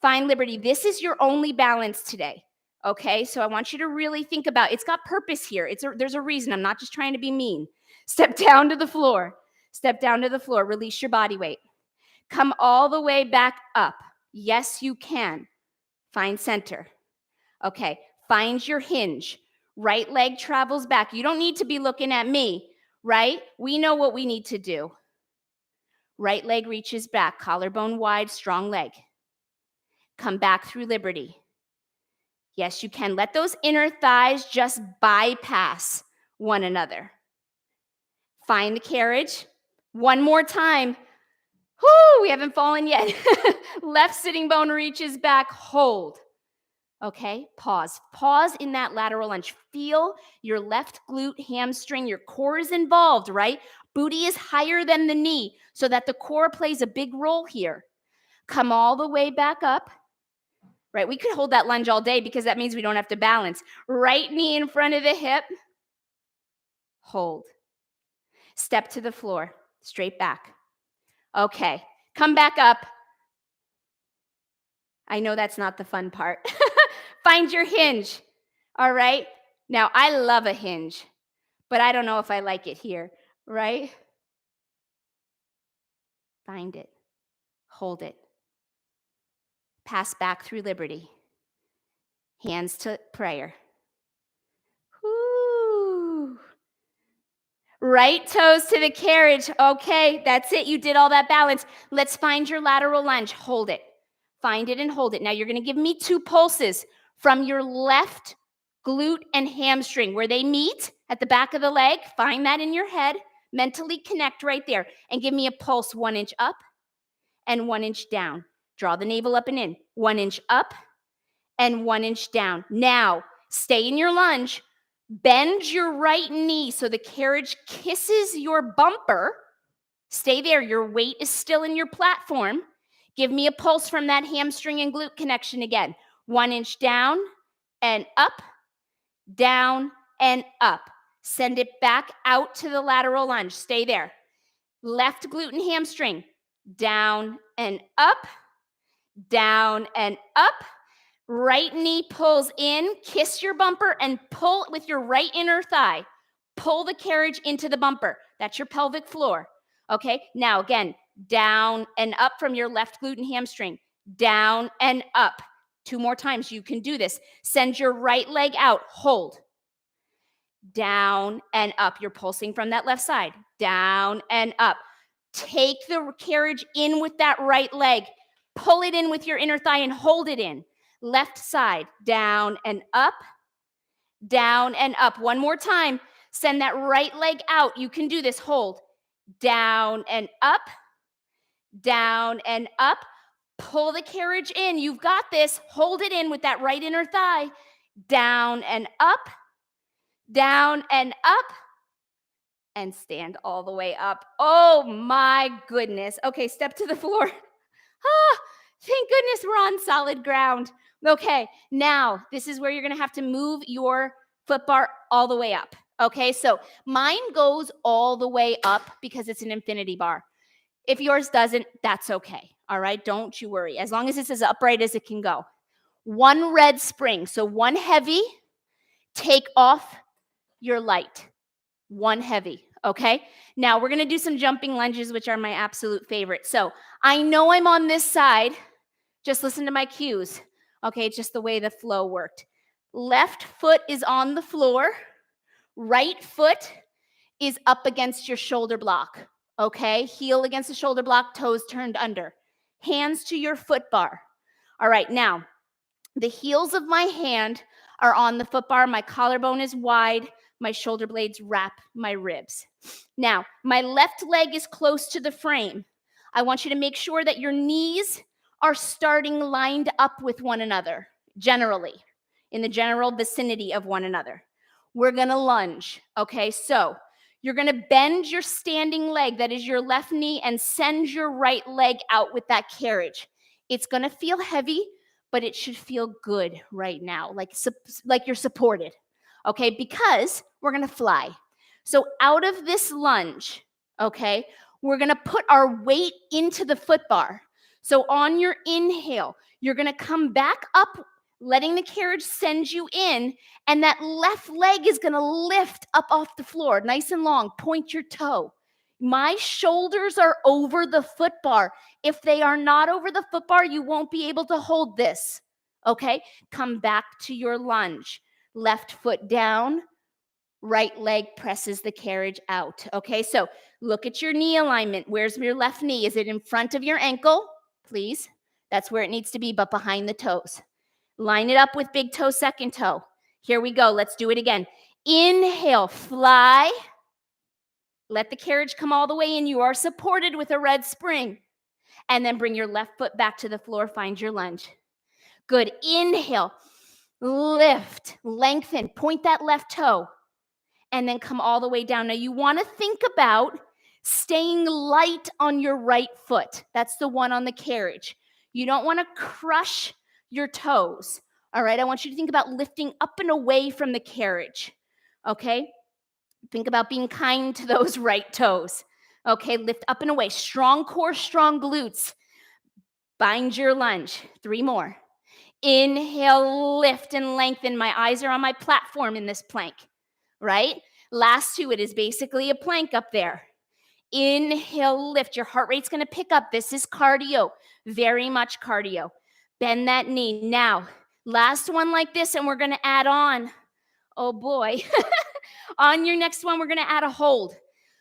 Find liberty. This is your only balance today, okay? So I want you to really think about it's got purpose here. There's a reason. I'm not just trying to be mean. Step down to the floor. Step down to the floor. Release your body weight. Come all the way back up. Yes, you can. Find center. Okay, find your hinge. Right leg travels back. You don't need to be looking at me, right? We know what we need to do. Right leg reaches back, collarbone wide, strong leg. Come back through liberty. Yes, you can. Let those inner thighs just bypass one another. Find the carriage. One more time. Whoo, we haven't fallen yet. Left sitting bone reaches back, hold. Okay, pause. Pause in that lateral lunge. Feel your left glute, hamstring, your core is involved, right? Booty is higher than the knee so that the core plays a big role here. Come all the way back up, right? We could hold that lunge all day because that means we don't have to balance. Right knee in front of the hip, hold. Step to the floor, straight back. Okay, come back up. I know that's not the fun part. Find your hinge. All right. Now, I love a hinge, but I don't know if I like it here, right? Find it. Hold it. Pass back through liberty. Hands to prayer. Woo. Right toes to the carriage. Okay, that's it. You did all that balance. Let's find your lateral lunge. Hold it. Find it and hold it. Now you're going to give me 2 pulses from your left glute and hamstring where they meet at the back of the leg. Find that in your head. Mentally connect right there and give me a pulse 1 inch up and 1 inch down. Draw the navel up and in. 1 inch up and 1 inch down. Now, stay in your lunge. Bend your right knee so the carriage kisses your bumper. Stay there. Your weight is still in your platform. Give me a pulse from that hamstring and glute connection again. 1 inch down and up, down and up. Send it back out to the lateral lunge. Stay there. Left glute and hamstring. Down and up, down and up. Right knee pulls in, kiss your bumper, and pull with your right inner thigh. Pull the carriage into the bumper. That's your pelvic floor. Okay, now again, down and up from your left glute and hamstring. Down and up. 2 more times, you can do this. Send your right leg out, hold. Down and up. You're pulsing from that left side. Down and up. Take the carriage in with that right leg. Pull it in with your inner thigh and hold it in. Left side, down and up, down and up. 1 more time. Send that right leg out. You can do this. Hold. Down and up, down and up. Pull the carriage in. You've got this. Hold it in with that right inner thigh. Down and up, down and up. And stand all the way up. Oh my goodness. Okay, step to the floor. Thank goodness we're on solid ground. Okay, now this is where you're going to have to move your foot bar all the way up. Okay, so mine goes all the way up because it's an infinity bar. If yours doesn't, that's okay. All right, don't you worry. As long as it's as upright as it can go. 1 red spring. So 1 heavy, take off your light. 1 heavy. Okay, now we're going to do some jumping lunges, which are my absolute favorite. So I know I'm on this side. Just listen to my cues. Okay, just the way the flow worked. Left foot is on the floor. Right foot is up against your shoulder block. Okay, heel against the shoulder block, toes turned under. Hands to your foot bar. All right, now the heels of my hand are on the foot bar. My collarbone is wide. My shoulder blades wrap my ribs. Now, my left leg is close to the frame. I want you to make sure that your knees are starting lined up with one another, generally, in the general vicinity of one another. We're going to lunge, okay? So you're going to bend your standing leg, that is your left knee, and send your right leg out with that carriage. It's going to feel heavy, but it should feel good right now, like you're supported, okay? Because we're going to fly. So out of this lunge, okay, we're going to put our weight into the foot bar. So on your inhale, you're going to come back up, letting the carriage send you in, and that left leg is going to lift up off the floor, nice and long. Point your toe. My shoulders are over the foot bar. If they are not over the foot bar, you won't be able to hold this, okay? Come back to your lunge. Left foot down, right leg presses the carriage out, okay? So look at your knee alignment. Where's your left knee? Is it in front of your ankle? Please. That's where it needs to be, but behind the toes. Line it up with big toe, second toe. Here we go. Let's do it again. Inhale, fly. Let the carriage come all the way in. You are supported with a red spring. And then bring your left foot back to the floor. Find your lunge. Good. Inhale, lift, lengthen, point that left toe. And then come all the way down. Now you want to think about staying light on your right foot. That's the one on the carriage. You don't want to crush your toes. All right, I want you to think about lifting up and away from the carriage. Okay, think about being kind to those right toes. Okay, lift up and away. Strong core, strong glutes. Bind your lunge. 3 more. Inhale, lift and lengthen. My eyes are on my platform in this plank, right? Last 2, it is basically a plank up there. Inhale, lift. Your heart rate's going to pick up. This is cardio, very much cardio. Bend that knee. Now, last one like this, and we're going to add on. Oh boy. On your next one, we're going to add a hold.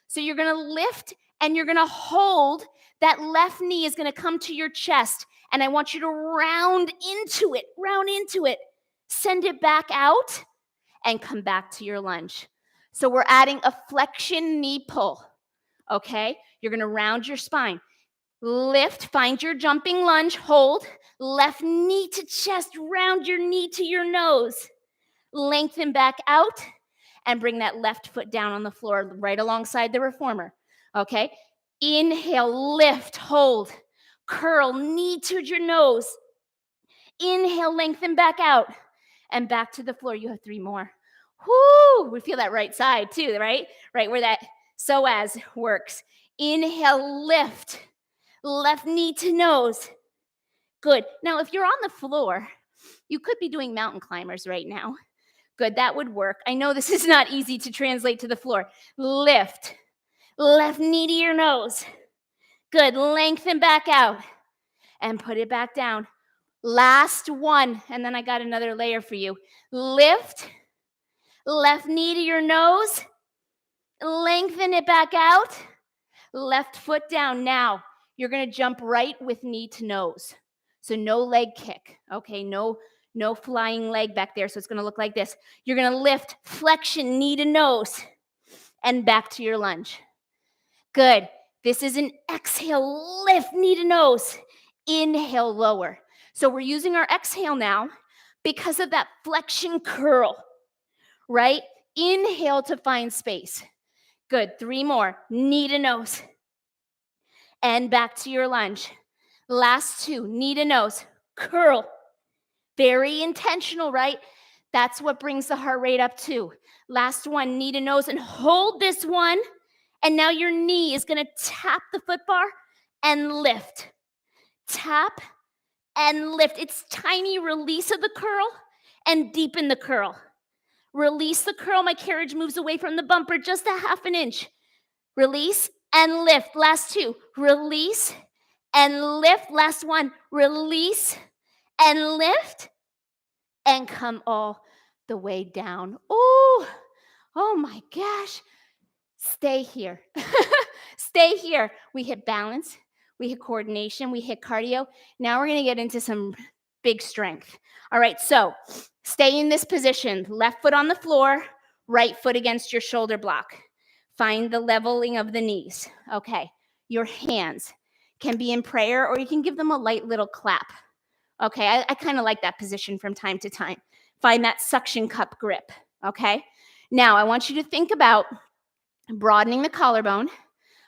So you're going to lift and you're going to hold. That left knee is going to come to your chest. And I want you to round into it. Send it back out and come back to your lunge. So we're adding a flexion knee pull. Okay? You're going to round your spine. Lift, find your jumping lunge, hold. Left knee to chest, round your knee to your nose. Lengthen back out and bring that left foot down on the floor right alongside the reformer. Okay? Inhale, lift, hold. Curl, knee to your nose. Inhale, lengthen back out and back to the floor. You have 3 more. Whoo! We feel that right side too, right? Right where that psoas works. Inhale, lift. Left knee to nose. Good. Now, if you're on the floor, you could be doing mountain climbers right now. Good, that would work. I know this is not easy to translate to the floor. Lift. Left knee to your nose. Good, lengthen back out and put it back down. Last one, and then I got another layer for you. Lift. Left knee to your nose. Lengthen it back out. Left foot down. Now, you're going to jump right with knee to nose. So no leg kick, okay? No flying leg back there. So it's going to look like this. You're going to lift, flexion, knee to nose, and back to your lunge. Good. This is an exhale, lift, knee to nose. Inhale, lower. So we're using our exhale now because of that flexion curl, right? Inhale to find space. Good. 3 more. Knee to nose. And back to your lunge. Last 2. Knee to nose. Curl. Very intentional, right? That's what brings the heart rate up too. Last one. Knee to nose. And hold this one. And now your knee is going to tap the foot bar and lift. Tap and lift. It's tiny release of the curl and deepen the curl. Release the curl. My carriage moves away from the bumper just a 1/2 inch. Release and lift. Last 2. Release and lift. Last one. Release and lift and come all the way down. Oh my gosh. Stay here. Stay here. We hit balance. We hit coordination. We hit cardio. Now we're going to get into some big strength. All right, so stay in this position. Left foot on the floor, right foot against your shoulder block. Find the leveling of the knees. Okay, your hands can be in prayer or you can give them a light little clap. Okay, I kind of like that position from time to time. Find that suction cup grip. Okay, now I want you to think about broadening the collarbone.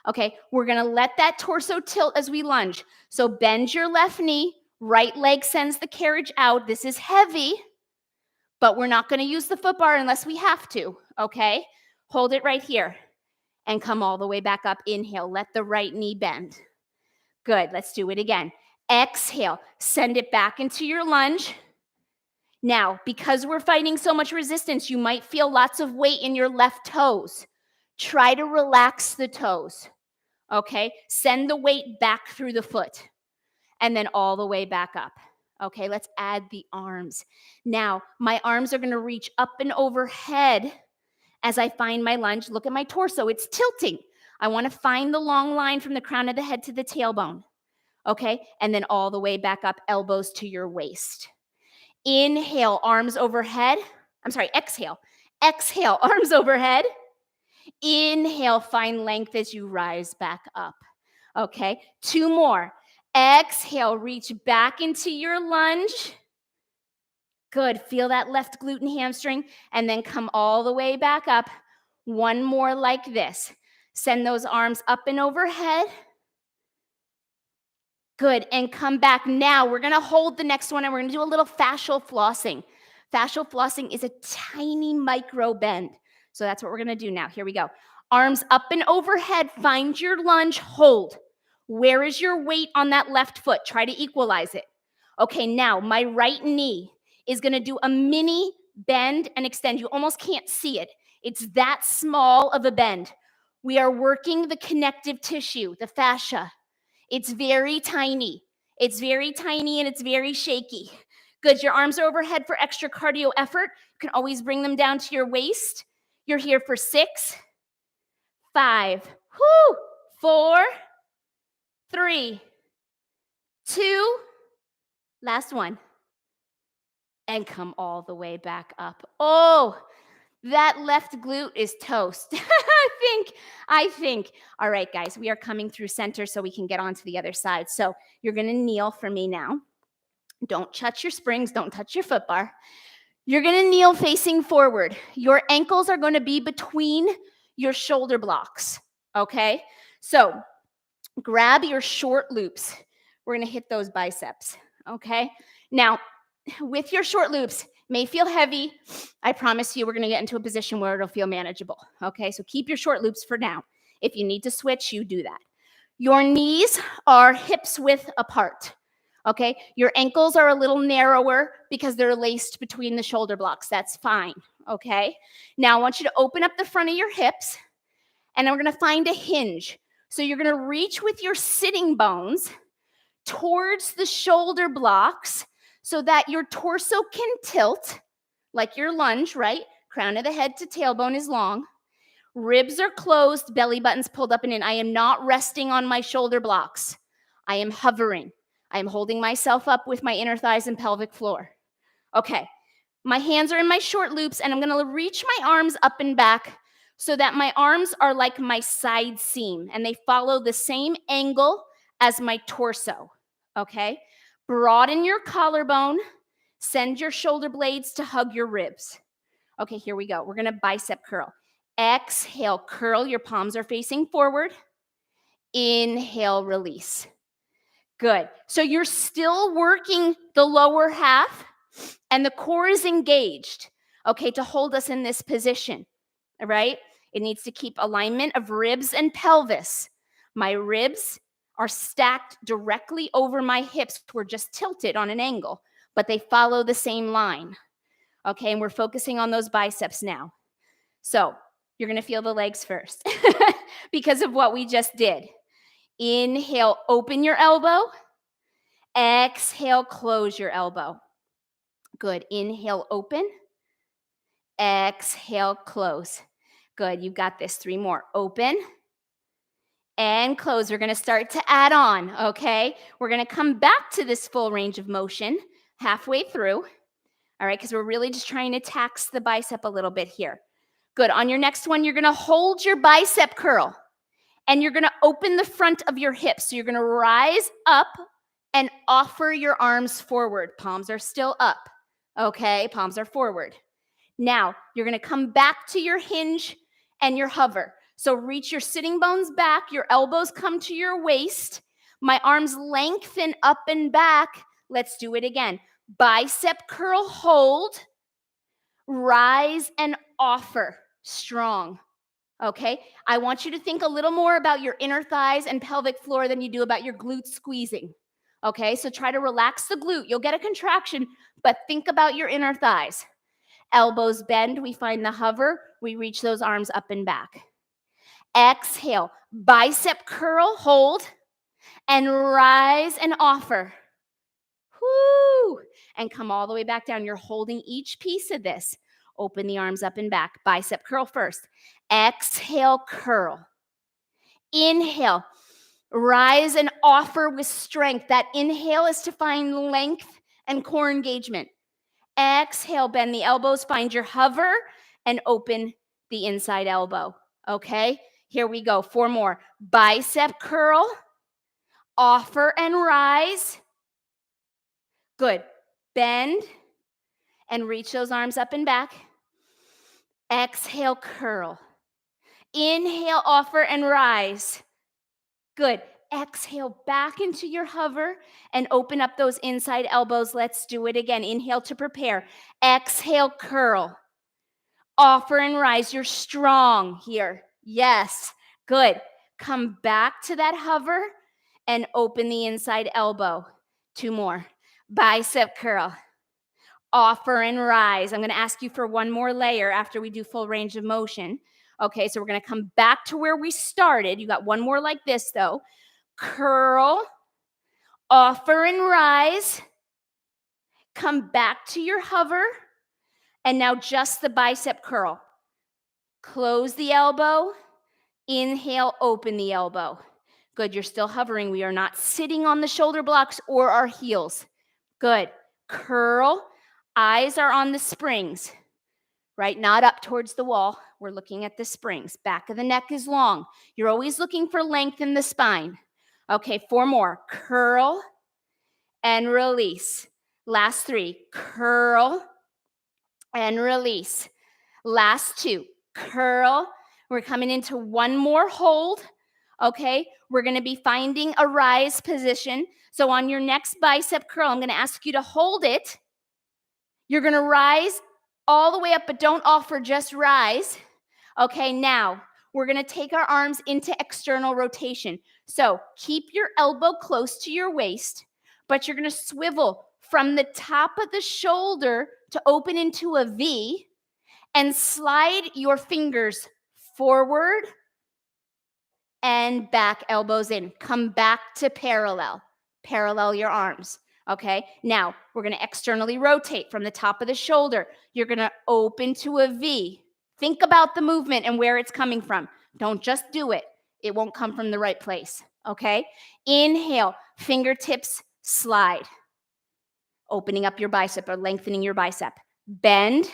Okay, we're going to let that torso tilt as we lunge. So bend your left knee, right leg sends the carriage out. This is heavy, but we're not going to use the foot bar unless we have to, okay? Hold it right here and come all the way back up. Inhale, let the right knee bend. Good, let's do it again. Exhale, send it back into your lunge. Now, because we're fighting so much resistance, you might feel lots of weight in your left toes. Try to relax the toes, okay? Send the weight back through the foot and then all the way back up. Okay, let's add the arms. Now, my arms are going to reach up and overhead as I find my lunge. Look at my torso. It's tilting. I want to find the long line from the crown of the head to the tailbone. Okay, and then all the way back up, elbows to your waist. Inhale, arms overhead. Exhale. Exhale, arms overhead. Inhale, find length as you rise back up. Okay, 2 more. Exhale, reach back into your lunge. Good, feel that left glute and hamstring, and then come all the way back up. 1 more like this. Send those arms up and overhead. Good, and come back. Now we're gonna hold the next one and we're gonna do a little fascial flossing. Fascial flossing is a tiny micro bend. So that's what we're gonna do now. Here we go. Arms up and overhead, find your lunge, hold. Where is your weight on that left foot? Try to equalize it. Okay, now my right knee is gonna do a mini bend and extend. You almost can't see it. It's that small of a bend. We are working the connective tissue, the fascia. It's very tiny. It's very tiny and it's very shaky. Good. Your arms are overhead for extra cardio effort. You can always bring them down to your waist. You're here for 6, 5, 4, 3, 2, last one. And come all the way back up. Oh, that left glute is toast. I think. All right, guys, we are coming through center so we can get on to the other side. So you're going to kneel for me now. Don't touch your springs. Don't touch your foot bar. You're going to kneel facing forward. Your ankles are going to be between your shoulder blocks, okay? So grab your short loops. We're going to hit those biceps, okay? Now, with your short loops, may feel heavy. I promise you we're going to get into a position where it'll feel manageable, okay? So keep your short loops for now. If you need to switch, you do that. Your knees are hips width apart, okay? Your ankles are a little narrower because they're laced between the shoulder blocks. That's fine, okay? Now I want you to open up the front of your hips, and we're going to find a hinge. So you're going to reach with your sitting bones towards the shoulder blocks so that your torso can tilt, like your lunge, right? Crown of the head to tailbone is long. Ribs are closed, belly button's pulled up and in. I am not resting on my shoulder blocks. I am hovering. I am holding myself up with my inner thighs and pelvic floor. Okay, my hands are in my short loops, and I'm gonna reach my arms up and back so that my arms are like my side seam, and they follow the same angle as my torso, okay? Broaden your collarbone. Send your shoulder blades to hug your ribs. Okay, here we go. We're going to bicep curl. Exhale, curl. Your palms are facing forward. Inhale, release. Good. So you're still working the lower half, and the core is engaged, okay, to hold us in this position, all right? It needs to keep alignment of ribs and pelvis. My ribs are stacked directly over my hips. We're just tilted on an angle, but they follow the same line. Okay, and we're focusing on those biceps now. So you're going to feel the legs first because of what we just did. Inhale, open your elbow. Exhale, close your elbow. Good. Inhale, open. Exhale, close. Good. You got this. 3 more. Open. And close. We're going to start to add on, okay? We're going to come back to this full range of motion halfway through, all right, because we're really just trying to tax the bicep a little bit here. Good. On your next one, you're going to hold your bicep curl, and you're going to open the front of your hips. So you're going to rise up and offer your arms forward. Palms are still up, okay? Palms are forward. Now, you're going to come back to your hinge and your hover. So reach your sitting bones back, your elbows come to your waist, my arms lengthen up and back. Let's do it again. Bicep curl, hold, rise and offer, strong, okay? I want you to think a little more about your inner thighs and pelvic floor than you do about your glutes squeezing, okay? So try to relax the glute. You'll get a contraction, but think about your inner thighs. Elbows bend, we find the hover, we reach those arms up and back. Exhale, bicep curl, hold, and rise and offer. Whoo! And come all the way back down. You're holding each piece of this. Open the arms up and back. Bicep curl first. Exhale, curl. Inhale, rise and offer with strength. That inhale is to find length and core engagement. Exhale, bend the elbows, find your hover, and open the inside elbow. Okay? Here we go. 4 more. Bicep curl, offer and rise. Good. Bend and reach those arms up and back. Exhale, curl. Inhale, offer and rise. Good. Exhale back into your hover and open up those inside elbows. Let's do it again. Inhale to prepare. Exhale, curl. Offer and rise. You're strong here. Yes. Good. Come back to that hover and open the inside elbow. 2 more. Bicep curl. Offer and rise. I'm going to ask you for 1 more layer after we do full range of motion. Okay, so we're going to come back to where we started. You got one more like this, though. Curl, offer and rise. Come back to your hover. And now just the bicep curl. Close the elbow. Inhale, open the elbow. Good, you're still hovering. We are not sitting on the shoulder blocks or our heels. Good. Curl. Eyes are on the springs, right? Not up towards the wall. We're looking at the springs. Back of the neck is long. You're always looking for length in the spine. Okay, 4 more. Curl and release. Last 3. Curl and release. Last 2. Curl. We're coming into one more hold. Okay, we're going to be finding a rise position. So on your next bicep curl, I'm going to ask you to hold it. You're going to rise all the way up, but don't offer, just rise. Okay, now we're going to take our arms into external rotation. So keep your elbow close to your waist, but you're going to swivel from the top of the shoulder to open into a V and slide your fingers forward and back, elbows in. Come back to parallel. Parallel your arms. Okay, now we're going to externally rotate from the top of the shoulder. You're going to open to a V. Think about the movement and where it's coming from. Don't just do it. It won't come from the right place. Okay, inhale, fingertips slide. Opening up your bicep or lengthening your bicep. Bend,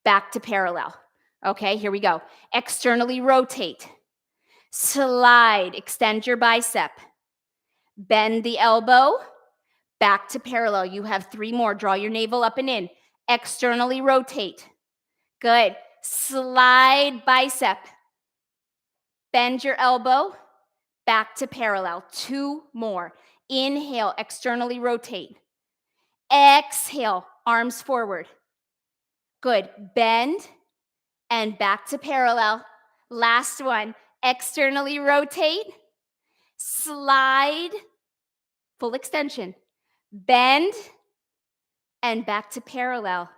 back to parallel. Okay, here we go. Externally rotate. Slide, extend your bicep. Bend the elbow, back to parallel. You have 3 more. Draw your navel up and in. Externally rotate. Good. Slide bicep. Bend your elbow, back to parallel. 2 more. Inhale, externally rotate. Exhale, arms forward. Good. Bend and back to parallel. Last one. Externally rotate. Slide, full extension. Bend and back to parallel.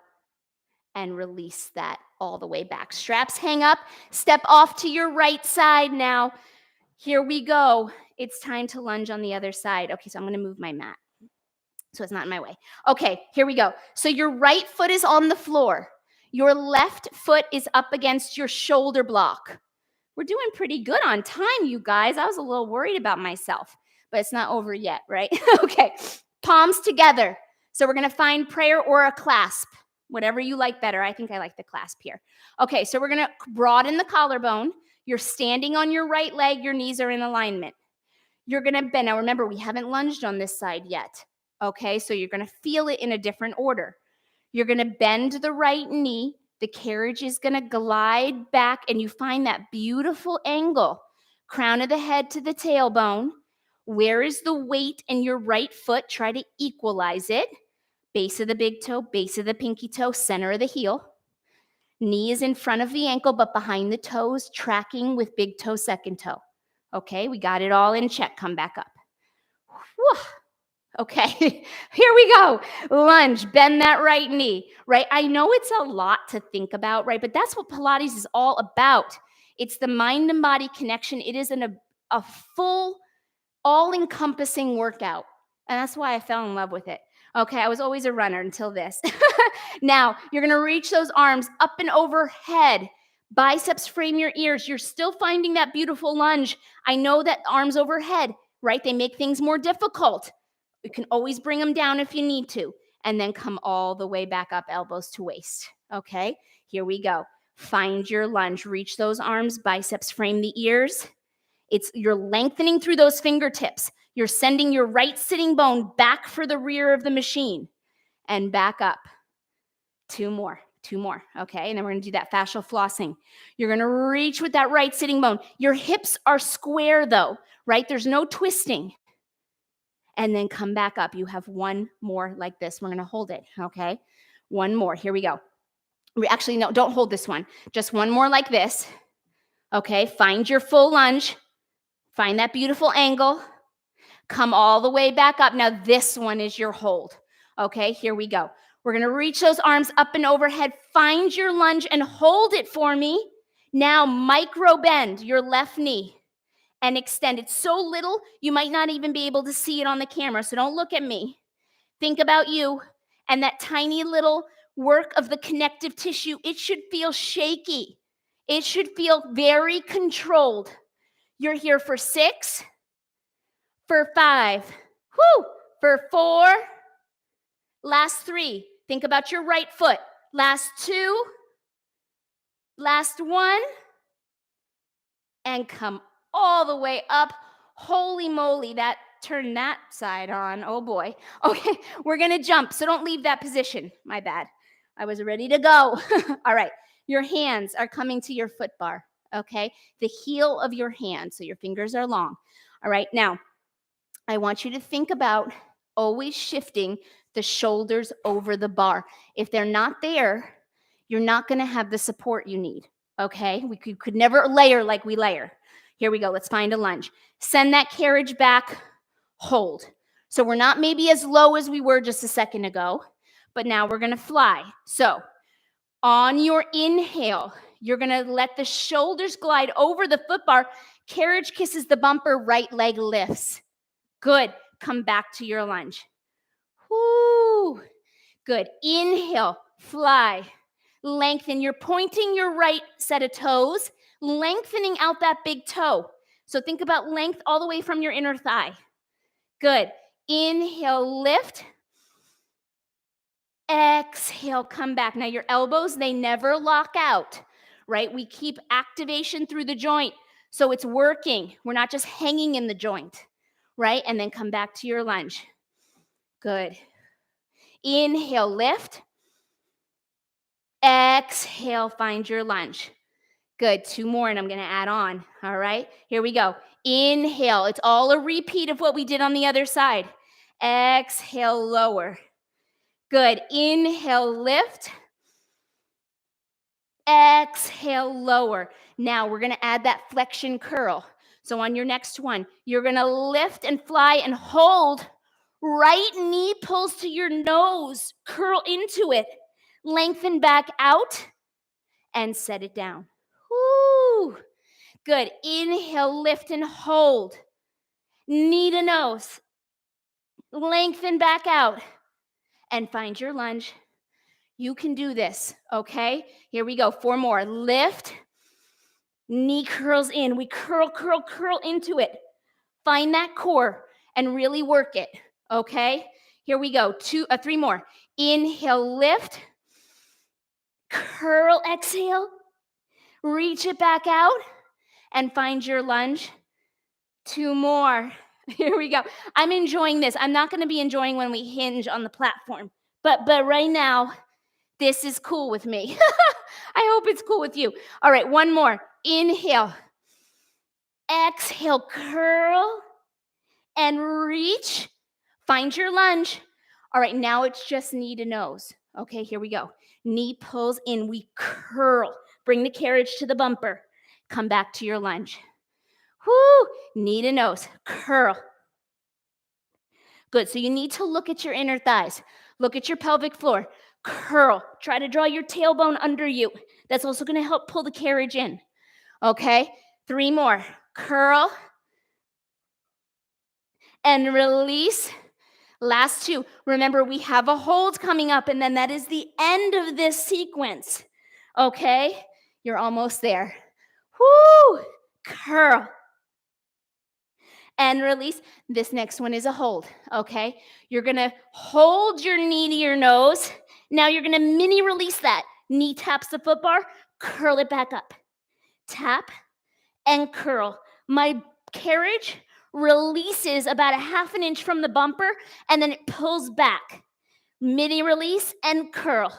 And release that all the way back. Straps hang up. Step off to your right side now. Here we go. It's time to lunge on the other side. Okay, so I'm going to move my mat so it's not in my way. Okay, here we go. So your right foot is on the floor. Your left foot is up against your shoulder block. We're doing pretty good on time, you guys. I was a little worried about myself, but it's not over yet, right? Okay, palms together. So we're going to find prayer or a clasp, whatever you like better. I think I like the clasp here. Okay, so we're going to broaden the collarbone. You're standing on your right leg. Your knees are in alignment. You're going to bend. Now, remember, we haven't lunged on this side yet. Okay, so you're going to feel it in a different order. You're going to bend the right knee. The carriage is going to glide back, and you find that beautiful angle. Crown of the head to the tailbone. Where is the weight in your right foot? Try to equalize it. Base of the big toe, base of the pinky toe, center of the heel. Knee is in front of the ankle, but behind the toes, tracking with big toe, second toe. Okay, we got it all in check. Come back up. Whew. Okay, here we go. Lunge, bend that right knee, right? I know it's a lot to think about, right? But that's what Pilates is all about. It's the mind and body connection. It is a full, all-encompassing workout. And that's why I fell in love with it. Okay, I was always a runner until this. Now, you're going to reach those arms up and overhead. Biceps frame your ears. You're still finding that beautiful lunge. I know that arms overhead, right? They make things more difficult. You can always bring them down if you need to. And then come all the way back up, elbows to waist. Okay, here we go. Find your lunge. Reach those arms. Biceps frame the ears. You're lengthening through those fingertips. You're sending your right sitting bone back for the rear of the machine. And back up. 2 more. 2 more. Okay, and then we're going to do that fascial flossing. You're going to reach with that right sitting bone. Your hips are square though, right? There's no twisting. And then come back up. You have 1 more like this. We're going to hold it, okay? 1 more. Here we go. Actually, no, don't hold this one. Just 1 more like this. Okay, find your full lunge. Find that beautiful angle. Come all the way back up. Now, this one is your hold. Okay, here we go. We're going to reach those arms up and overhead. Find your lunge and hold it for me. Now micro bend your left knee and extend. It's so little, you might not even be able to see it on the camera, so don't look at me. Think about you and that tiny little work of the connective tissue. It should feel shaky. It should feel very controlled. You're here for 6, for 5, for 4, last 3. Think about your right foot. Last 2, last 1, and come all the way up. Holy moly, turn that side on. Oh boy. Okay, we're gonna jump, so don't leave that position. My bad. I was ready to go. All right, your hands are coming to your foot bar, okay? The heel of your hand, so your fingers are long. All right, now, I want you to think about always shifting the shoulders over the bar. If they're not there, you're not gonna have the support you need, okay? We could never layer like we layer. Here we go, let's find a lunge. Send that carriage back, hold. So we're not maybe as low as we were just a second ago, but now we're gonna fly. So on your inhale, you're gonna let the shoulders glide over the foot bar. Carriage kisses the bumper, right leg lifts. Good, come back to your lunge. Woo, good, inhale, fly. Lengthen, you're pointing your right set of toes, lengthening out that big toe. So think about length all the way from your inner thigh. Good. Inhale, lift. Exhale, come back. Now your elbows, they never lock out, right? We keep activation through the joint. So it's working. We're not just hanging in the joint, right? And then come back to your lunge. Good. Inhale, lift. Exhale, find your lunge. Good, 2 more and I'm gonna add on, all right? Here we go. Inhale, it's all a repeat of what we did on the other side. Exhale, lower. Good, inhale, lift. Exhale, lower. Now we're gonna add that flexion curl. So on your next one, you're gonna lift and fly and hold. Right knee pulls to your nose, curl into it. Lengthen back out and set it down. Woo! Good. Inhale, lift and hold. Knee to nose. Lengthen back out and find your lunge. You can do this, okay? Here we go. 4 more. Lift. Knee curls in. We curl, curl, curl into it. Find that core and really work it, okay? Here we go. 3 more. Inhale, lift. Curl, exhale. Reach it back out and find your lunge. 2 more. Here we go. I'm enjoying this. I'm not going to be enjoying when we hinge on the platform. But right now, this is cool with me. I hope it's cool with you. All right, 1 more. Inhale. Exhale, curl and reach. Find your lunge. All right, now it's just knee to nose. Okay, here we go. Knee pulls in. We curl. Bring the carriage to the bumper. Come back to your lunge. Whoo! Knee to nose. Curl. Good. So you need to look at your inner thighs. Look at your pelvic floor. Curl. Try to draw your tailbone under you. That's also going to help pull the carriage in. Okay? 3 more. Curl. And release. Last 2. Remember, we have a hold coming up, and then that is the end of this sequence. Okay? You're almost there. Woo! Curl. And release. This next one is a hold, okay? You're gonna hold your knee to your nose. Now you're gonna mini release that. Knee taps the foot bar, curl it back up. Tap and curl. My carriage releases about 1/2 an inch from the bumper, and then it pulls back. Mini release and curl.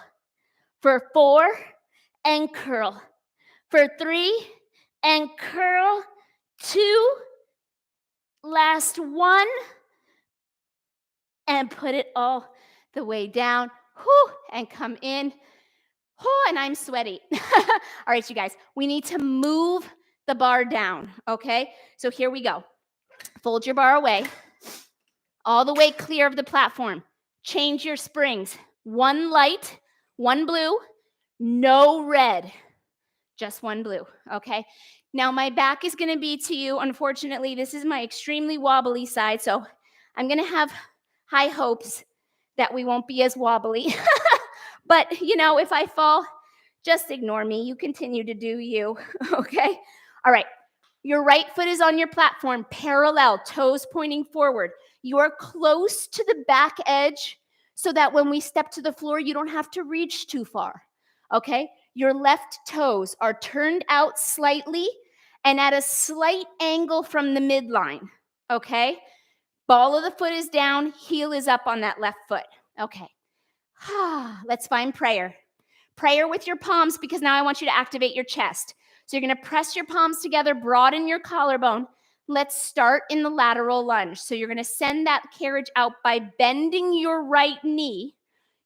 For 4, and curl. For 3, and curl. 2, last 1, and put it all the way down. Whew, and come in. Oh, and I'm sweaty. All right, you guys, we need to move the bar down, okay? So here we go. Fold your bar away, all the way clear of the platform. Change your springs. 1 light, 1 blue, no red. Just one blue, okay? Now my back is gonna be to you. Unfortunately, this is my extremely wobbly side, so I'm gonna have high hopes that we won't be as wobbly. But, if I fall, just ignore me. You continue to do you, okay? All right. Your right foot is on your platform, parallel, toes pointing forward. You are close to the back edge so that when we step to the floor, you don't have to reach too far, okay? Your left toes are turned out slightly and at a slight angle from the midline, okay? Ball of the foot is down, heel is up on that left foot, okay? Let's find prayer. Prayer with your palms, because now I want you to activate your chest. So you're going to press your palms together, broaden your collarbone. Let's start in the lateral lunge. So you're going to send that carriage out by bending your right knee.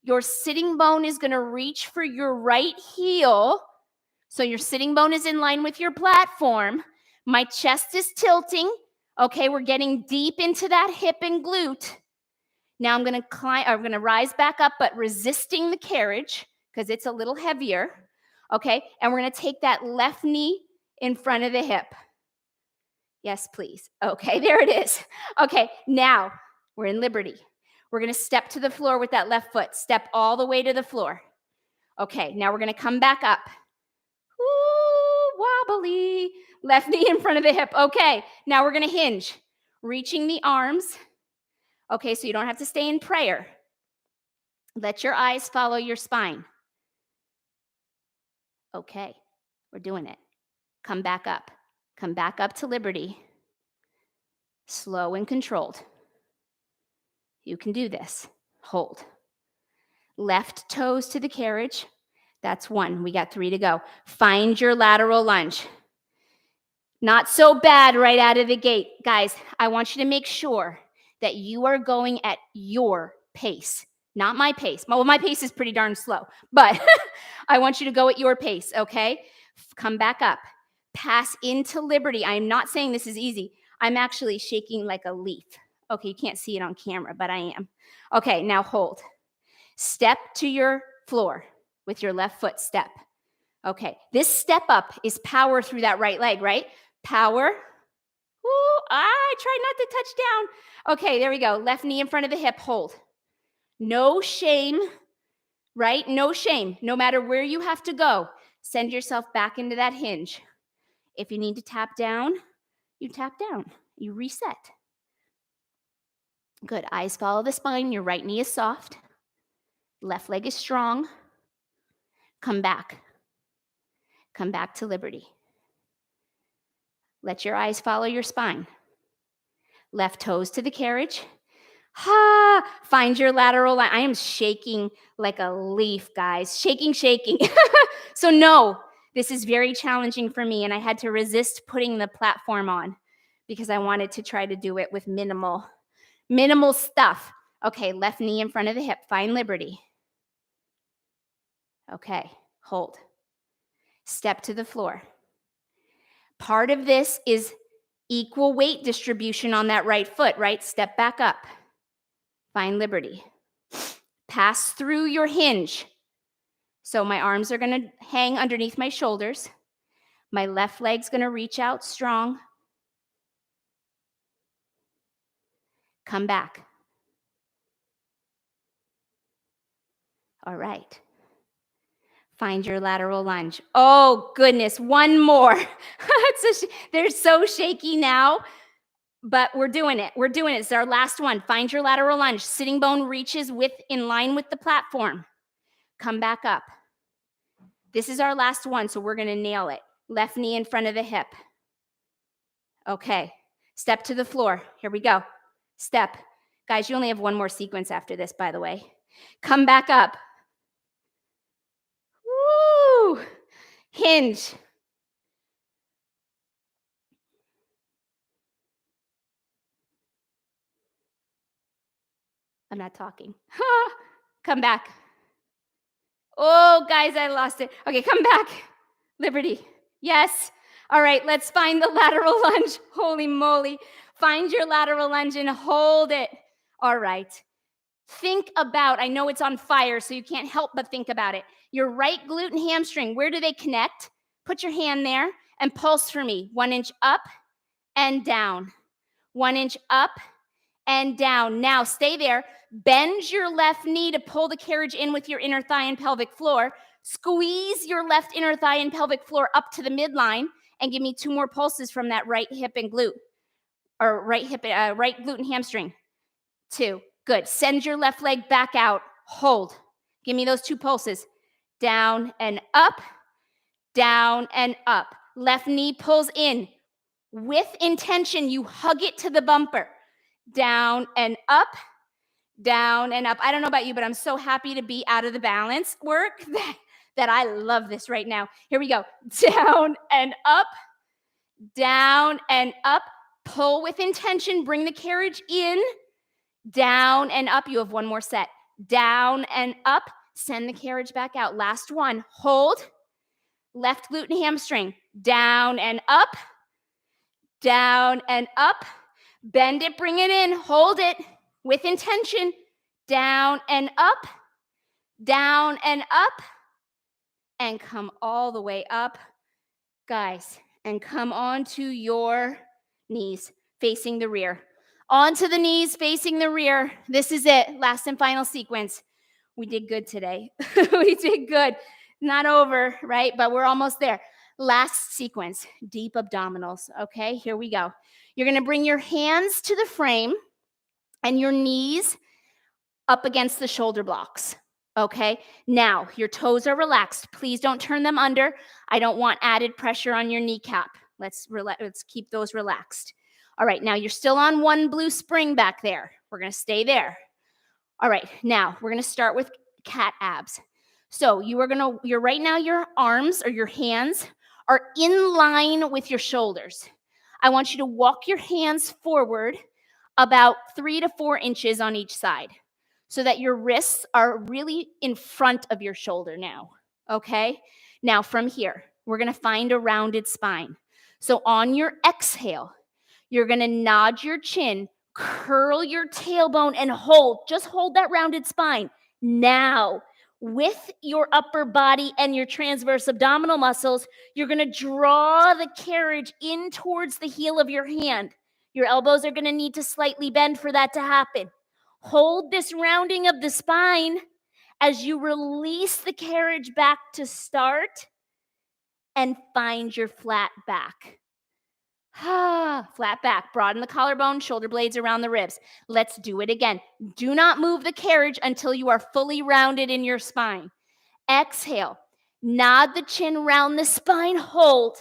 Your sitting bone is going to reach for your right heel. So your sitting bone is in line with your platform. My chest is tilting. Okay, we're getting deep into that hip and glute. Now I'm going to rise back up, but resisting the carriage because it's a little heavier. Okay, and we're going to take that left knee in front of the hip. Yes, please. Okay, there it is. Okay, now we're in liberty. We're going to step to the floor with that left foot. Step all the way to the floor. Okay, now we're going to come back up. Ooh, wobbly. Left knee in front of the hip. Okay, now we're going to hinge. Reaching the arms. Okay, so you don't have to stay in prayer. Let your eyes follow your spine. Okay, we're doing it. Come back up. Come back up to liberty. Slow and controlled. You can do this. Hold. Left toes to the carriage. That's 1. We got 3 to go. Find your lateral lunge. Not so bad right out of the gate. Guys, I want you to make sure that you are going at your pace, not my pace. Well, my pace is pretty darn slow, but I want you to go at your pace, okay? Come back up. Pass into liberty. I'm not saying this is easy. I'm actually shaking like a leaf. Okay, you can't see it on camera, but I am. Okay, now hold. Step to your floor with your left foot, step. Okay, this step up is power through that right leg, right? Power. Ooh, I tried not to touch down. Okay, there we go. Left knee in front of the hip, hold. No shame, right? No shame. No matter where you have to go, send yourself back into that hinge. If you need to tap down, you tap down. You reset. Good. Eyes follow the spine. Your right knee is soft. Left leg is strong. Come back. Come back to liberty. Let your eyes follow your spine. Left toes to the carriage. Find your lateral line. I am shaking like a leaf, guys. Shaking. So no, this is very challenging for me, and I had to resist putting the platform on because I wanted to try to do it with minimal stuff. Okay, left knee in front of the hip. Find liberty. Okay, hold. Step to the floor. Part of this is equal weight distribution on that right foot, right? Step back up. Find liberty. Pass through your hinge. So my arms are going to hang underneath my shoulders. My left leg's going to reach out strong. Come back. All right. Find your lateral lunge. Oh, goodness. One more. They're so shaky now, but we're doing it. It's our last one. Find your lateral lunge. Sitting bone reaches in line with the platform. Come back up. This is our last one, so we're going to nail it. Left knee in front of the hip. Okay. Step to the floor. Here we go. Step. Guys, you only have one more sequence after this, by the way. Come back up. Woo! Hinge. I'm not talking. Come back. Oh, guys, I lost it. Okay, come back. Liberty. Yes. All right, let's find the lateral lunge. Holy moly. Find your lateral lunge and hold it. All right. Think about, I know it's on fire, so you can't help but think about it. Your right glute and hamstring, where do they connect? Put your hand there and pulse for me. 1 inch up and down. 1 inch up and down. Now stay there. Bend your left knee to pull the carriage in with your inner thigh and pelvic floor. Squeeze your left inner thigh and pelvic floor up to the midline and give me 2 more pulses from that right hip and glute, or right glute and hamstring. 2. Good. Send your left leg back out. Hold. Give me those 2 pulses. Down and up. Down and up. Left knee pulls in. With intention, you hug it to the bumper. Down and up. Down and up. I don't know about you, but I'm so happy to be out of the balance work that I love this right now. Here we go. Down and up. Down and up. Pull with intention. Bring the carriage in. Down and up. You have 1 more set. Down and up. Send the carriage back out. Last one. Hold. Left glute and hamstring. Down and up. Down and up. Bend it, bring it in. Hold it with intention. Down and up. Down and up. And come all the way up, guys. And come onto your knees, facing the rear. Onto the knees, facing the rear. This is it. Last and final sequence. We did good today. We did good. Not over, right? But we're almost there. Last sequence, deep abdominals. Okay, here we go. You're going to bring your hands to the frame and your knees up against the shoulder blocks. Okay, now your toes are relaxed. Please don't turn them under. I don't want added pressure on your kneecap. Let's keep those relaxed. All right, now you're still on 1 blue spring back there. We're going to stay there. All right, now we're going to start with cat abs. So right now your arms or your hands are in line with your shoulders. I want you to walk your hands forward about 3 to 4 inches on each side so that your wrists are really in front of your shoulder now, okay? Now from here, we're going to find a rounded spine. So on your exhale, you're going to nod your chin, curl your tailbone, and hold. Just hold that rounded spine. Now, with your upper body and your transverse abdominal muscles, you're going to draw the carriage in towards the heel of your hand. Your elbows are going to need to slightly bend for that to happen. Hold this rounding of the spine as you release the carriage back to start and find your flat back. Flat back, broaden the collarbone, shoulder blades around the ribs. Let's do it again. Do not move the carriage until you are fully rounded in your spine. Exhale, nod the chin round the spine, hold.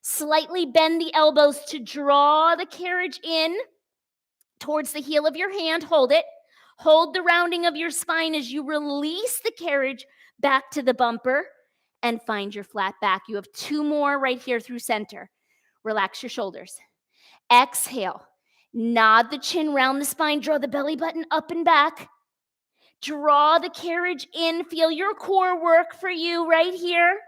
Slightly bend the elbows to draw the carriage in towards the heel of your hand, hold it. Hold the rounding of your spine as you release the carriage back to the bumper and find your flat back. You have 2 more right here through center. Relax your shoulders. Exhale. Nod the chin round the spine. Draw the belly button up and back. Draw the carriage in. Feel your core work for you right here.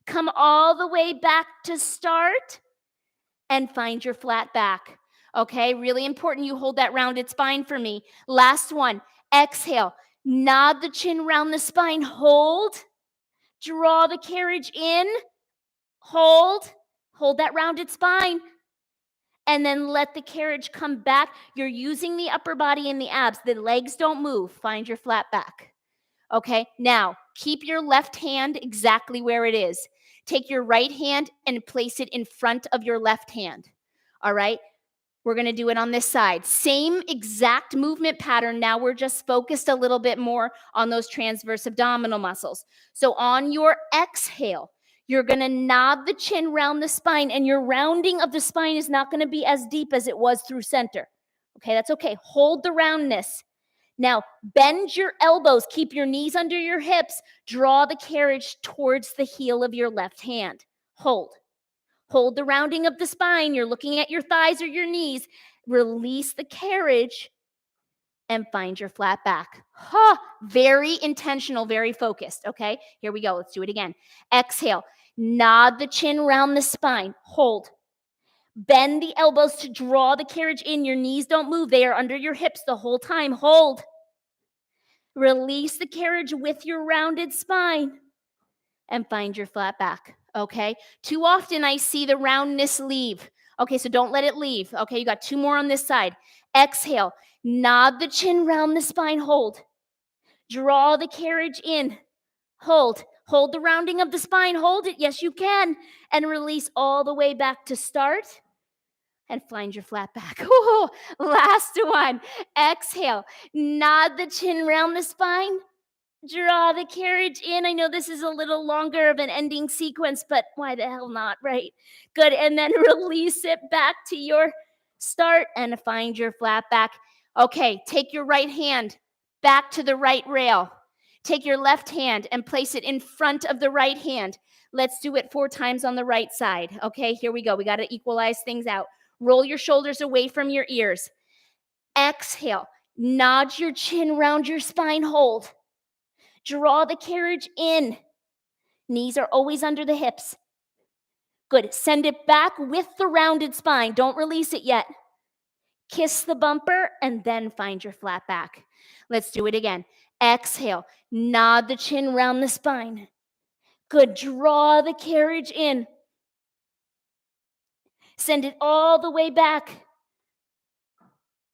Come all the way back to start and find your flat back. Okay, really important you hold that rounded spine for me. Last one. Exhale. Nod the chin round the spine. Hold. Draw the carriage in. Hold. Hold that rounded spine. And then let the carriage come back. You're using the upper body and the abs. The legs don't move. Find your flat back. Okay, now keep your left hand exactly where it is. Take your right hand and place it in front of your left hand. All right, we're going to do it on this side. Same exact movement pattern. Now we're just focused a little bit more on those transverse abdominal muscles. So on your exhale, you're going to nod the chin round the spine, and your rounding of the spine is not going to be as deep as it was through center. Okay, that's okay. Hold the roundness. Now, bend your elbows. Keep your knees under your hips. Draw the carriage towards the heel of your left hand. Hold. Hold the rounding of the spine. You're looking at your thighs or your knees. Release the carriage and find your flat back. Very intentional, very focused. Okay, here we go. Let's do it again. Exhale. Nod the chin round the spine. Hold. Bend the elbows to draw the carriage in. Your knees don't move. They are under your hips the whole time. Hold. Release the carriage with your rounded spine and find your flat back, okay? Too often I see the roundness leave. Okay, so don't let it leave. Okay, you got 2 more on this side. Exhale, nod the chin, round the spine, hold. Draw the carriage in, hold. Hold the rounding of the spine, hold it. Yes, you can. And release all the way back to start. And find your flat back. Ooh, last one. Exhale, nod the chin, round the spine. Draw the carriage in. I know this is a little longer of an ending sequence, but why the hell not, right? Good. And then release it back to your start and find your flat back. Okay, take your right hand back to the right rail. Take your left hand and place it in front of the right hand. Let's do it 4 times on the right side. Okay, here we go. We got to equalize things out. Roll your shoulders away from your ears. Exhale, nod your chin, round your spine, hold. Draw the carriage in. Knees are always under the hips. Good. Send it back with the rounded spine. Don't release it yet. Kiss the bumper and then find your flat back. Let's do it again. Exhale. Nod the chin, round the spine. Good. Draw the carriage in. Send it all the way back.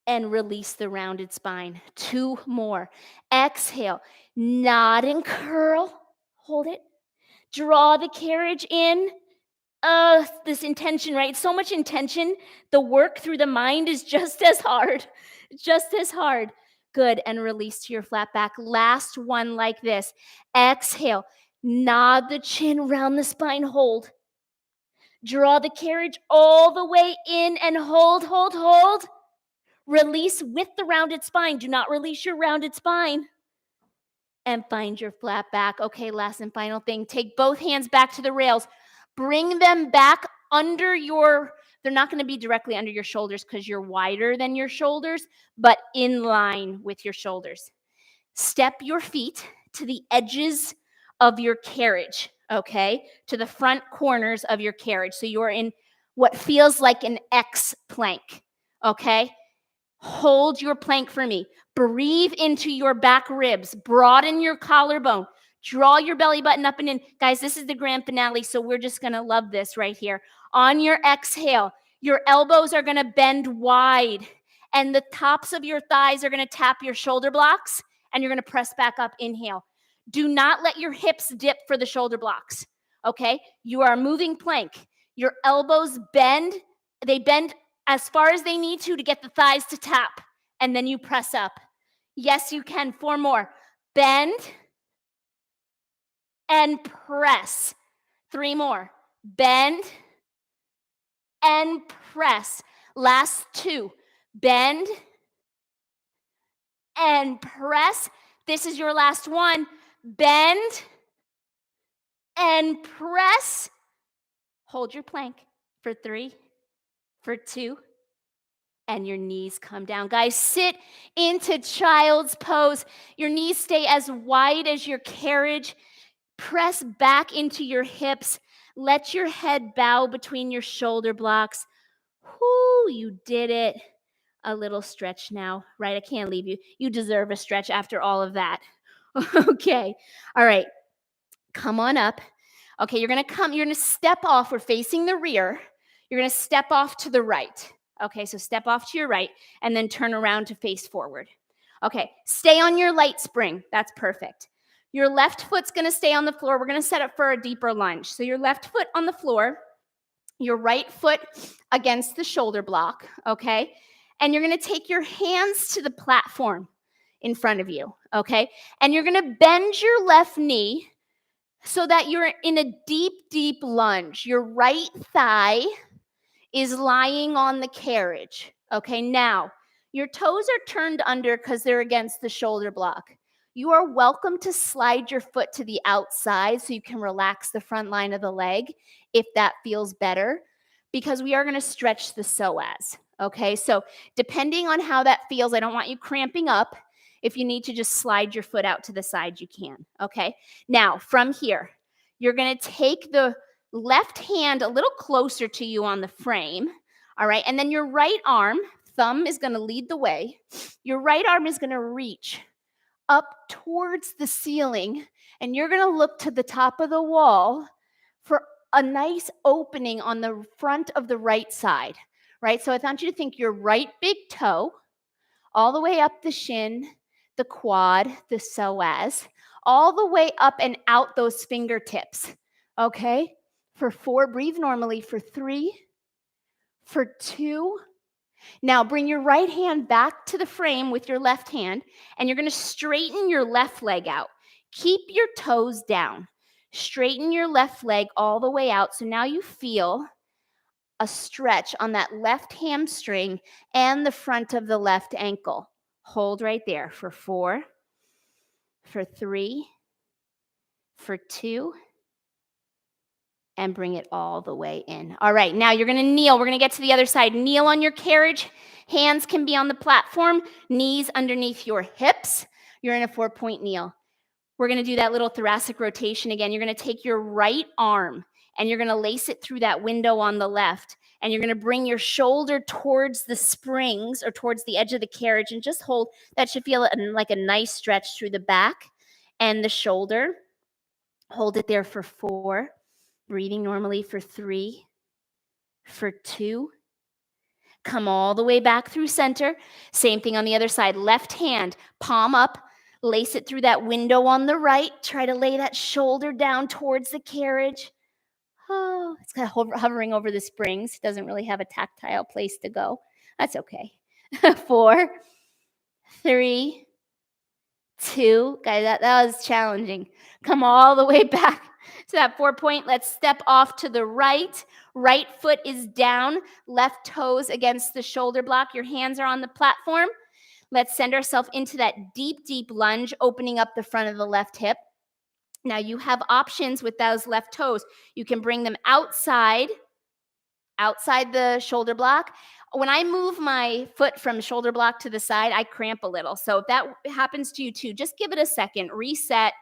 And release the rounded spine. 2 more. Exhale. Nod and curl. Hold it. Draw the carriage in. This intention, right? So much intention. The work through the mind is just as hard. Just as hard. Good. And release to your flat back. Last one like this. Exhale. Nod the chin, round the spine, hold. Draw the carriage all the way in and hold, hold, hold. Release with the rounded spine. Do not release your rounded spine. And find your flat back. Okay, last and final thing. Take both hands back to the rails. Bring them back under your, they're not going to be directly under your shoulders because you're wider than your shoulders, but in line with your shoulders. Step your feet to the edges of your carriage, okay? To the front corners of your carriage. So you're in what feels like an X plank, okay? Hold your plank for me. Breathe into your back ribs. Broaden your collarbone. Draw your belly button up and in. Guys, this is the grand finale, so we're just going to love this right here. On your exhale, your elbows are going to bend wide, and the tops of your thighs are going to tap your shoulder blocks, and you're going to press back up. Inhale. Do not let your hips dip for the shoulder blocks, okay? You are moving plank. Your elbows bend. They bend as far as they need to get the thighs to tap, and then you press up. Yes, you can. 4 more. Bend and press. 3 more. Bend and press. Last 2. Bend and press. This is your last one. Bend and press. Hold your plank for 3, for 2, and your knees come down. Guys, sit into child's pose. Your knees stay as wide as your carriage. Press back into your hips. Let your head bow between your shoulder blocks. Whoo, you did it. A little stretch now, right? I can't leave you. You deserve a stretch after all of that. Okay. All right. Come on up. Okay, you're going to step off. We're facing the rear. You're going to step off to the right. Okay, so step off to your right and then turn around to face forward. Okay, stay on your light spring. That's perfect. Your left foot's going to stay on the floor. We're going to set up for a deeper lunge. So your left foot on the floor, your right foot against the shoulder block, okay? And you're going to take your hands to the platform in front of you, okay? And you're going to bend your left knee so that you're in a deep, deep lunge. Your right thigh is lying on the carriage. Okay, now, your toes are turned under because they're against the shoulder block. You are welcome to slide your foot to the outside so you can relax the front line of the leg if that feels better, because we are going to stretch the psoas. Okay, so depending on how that feels, I don't want you cramping up. If you need to just slide your foot out to the side, you can. Okay, now from here, you're going to take the left hand a little closer to you on the frame. All right, and then your right arm, thumb is going to lead the way. Your right arm is going to reach up towards the ceiling, and you're going to look to the top of the wall for a nice opening on the front of the right side, right? So I want you to think your right big toe all the way up the shin, the quad, the psoas, all the way up and out those fingertips, okay? For 4, breathe normally. For 3, for 2. Now bring your right hand back to the frame with your left hand, and you're going to straighten your left leg out. Keep your toes down. Straighten your left leg all the way out. So now you feel a stretch on that left hamstring and the front of the left ankle. Hold right there for 4, for 3, for 2, and bring it all the way in. All right, now you're going to kneel. We're going to get to the other side. Kneel on your carriage. Hands can be on the platform, knees underneath your hips. You're in a 4-point kneel. We're going to do that little thoracic rotation again. You're going to take your right arm and you're going to lace it through that window on the left. And you're going to bring your shoulder towards the springs or towards the edge of the carriage and just hold. That should feel like a nice stretch through the back and the shoulder. Hold it there for 4. Breathing normally for 3, for 2. Come all the way back through center. Same thing on the other side. Left hand, palm up, lace it through that window on the right. Try to lay that shoulder down towards the carriage. Oh, it's kind of hovering over the springs. Doesn't really have a tactile place to go. That's okay. 4, 3, 2. Guys, that was challenging. Come all the way back. So that 4-point, let's step off to the right. Right foot is down, left toes against the shoulder block. Your hands are on the platform. Let's send ourselves into that deep, deep lunge, opening up the front of the left hip. Now you have options with those left toes. You can bring them outside the shoulder block. When I move my foot from shoulder block to the side, I cramp a little. So if that happens to you too, just give it a second, reset,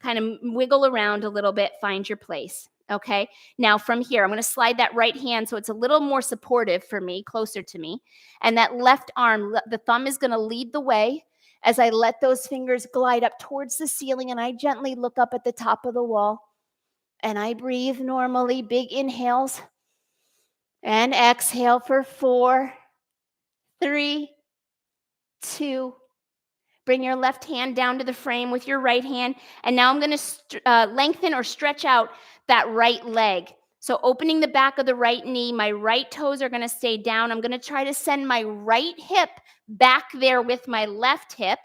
kind of wiggle around a little bit, find your place. Okay. Now from here, I'm going to slide that right hand so it's a little more supportive for me, closer to me. And that left arm, the thumb is going to lead the way as I let those fingers glide up towards the ceiling and I gently look up at the top of the wall. And I breathe normally, big inhales. And exhale for 4, 3, 2. Bring your left hand down to the frame with your right hand. And now I'm going to lengthen or stretch out that right leg. So opening the back of the right knee, my right toes are going to stay down. I'm going to try to send my right hip back there with my left hip.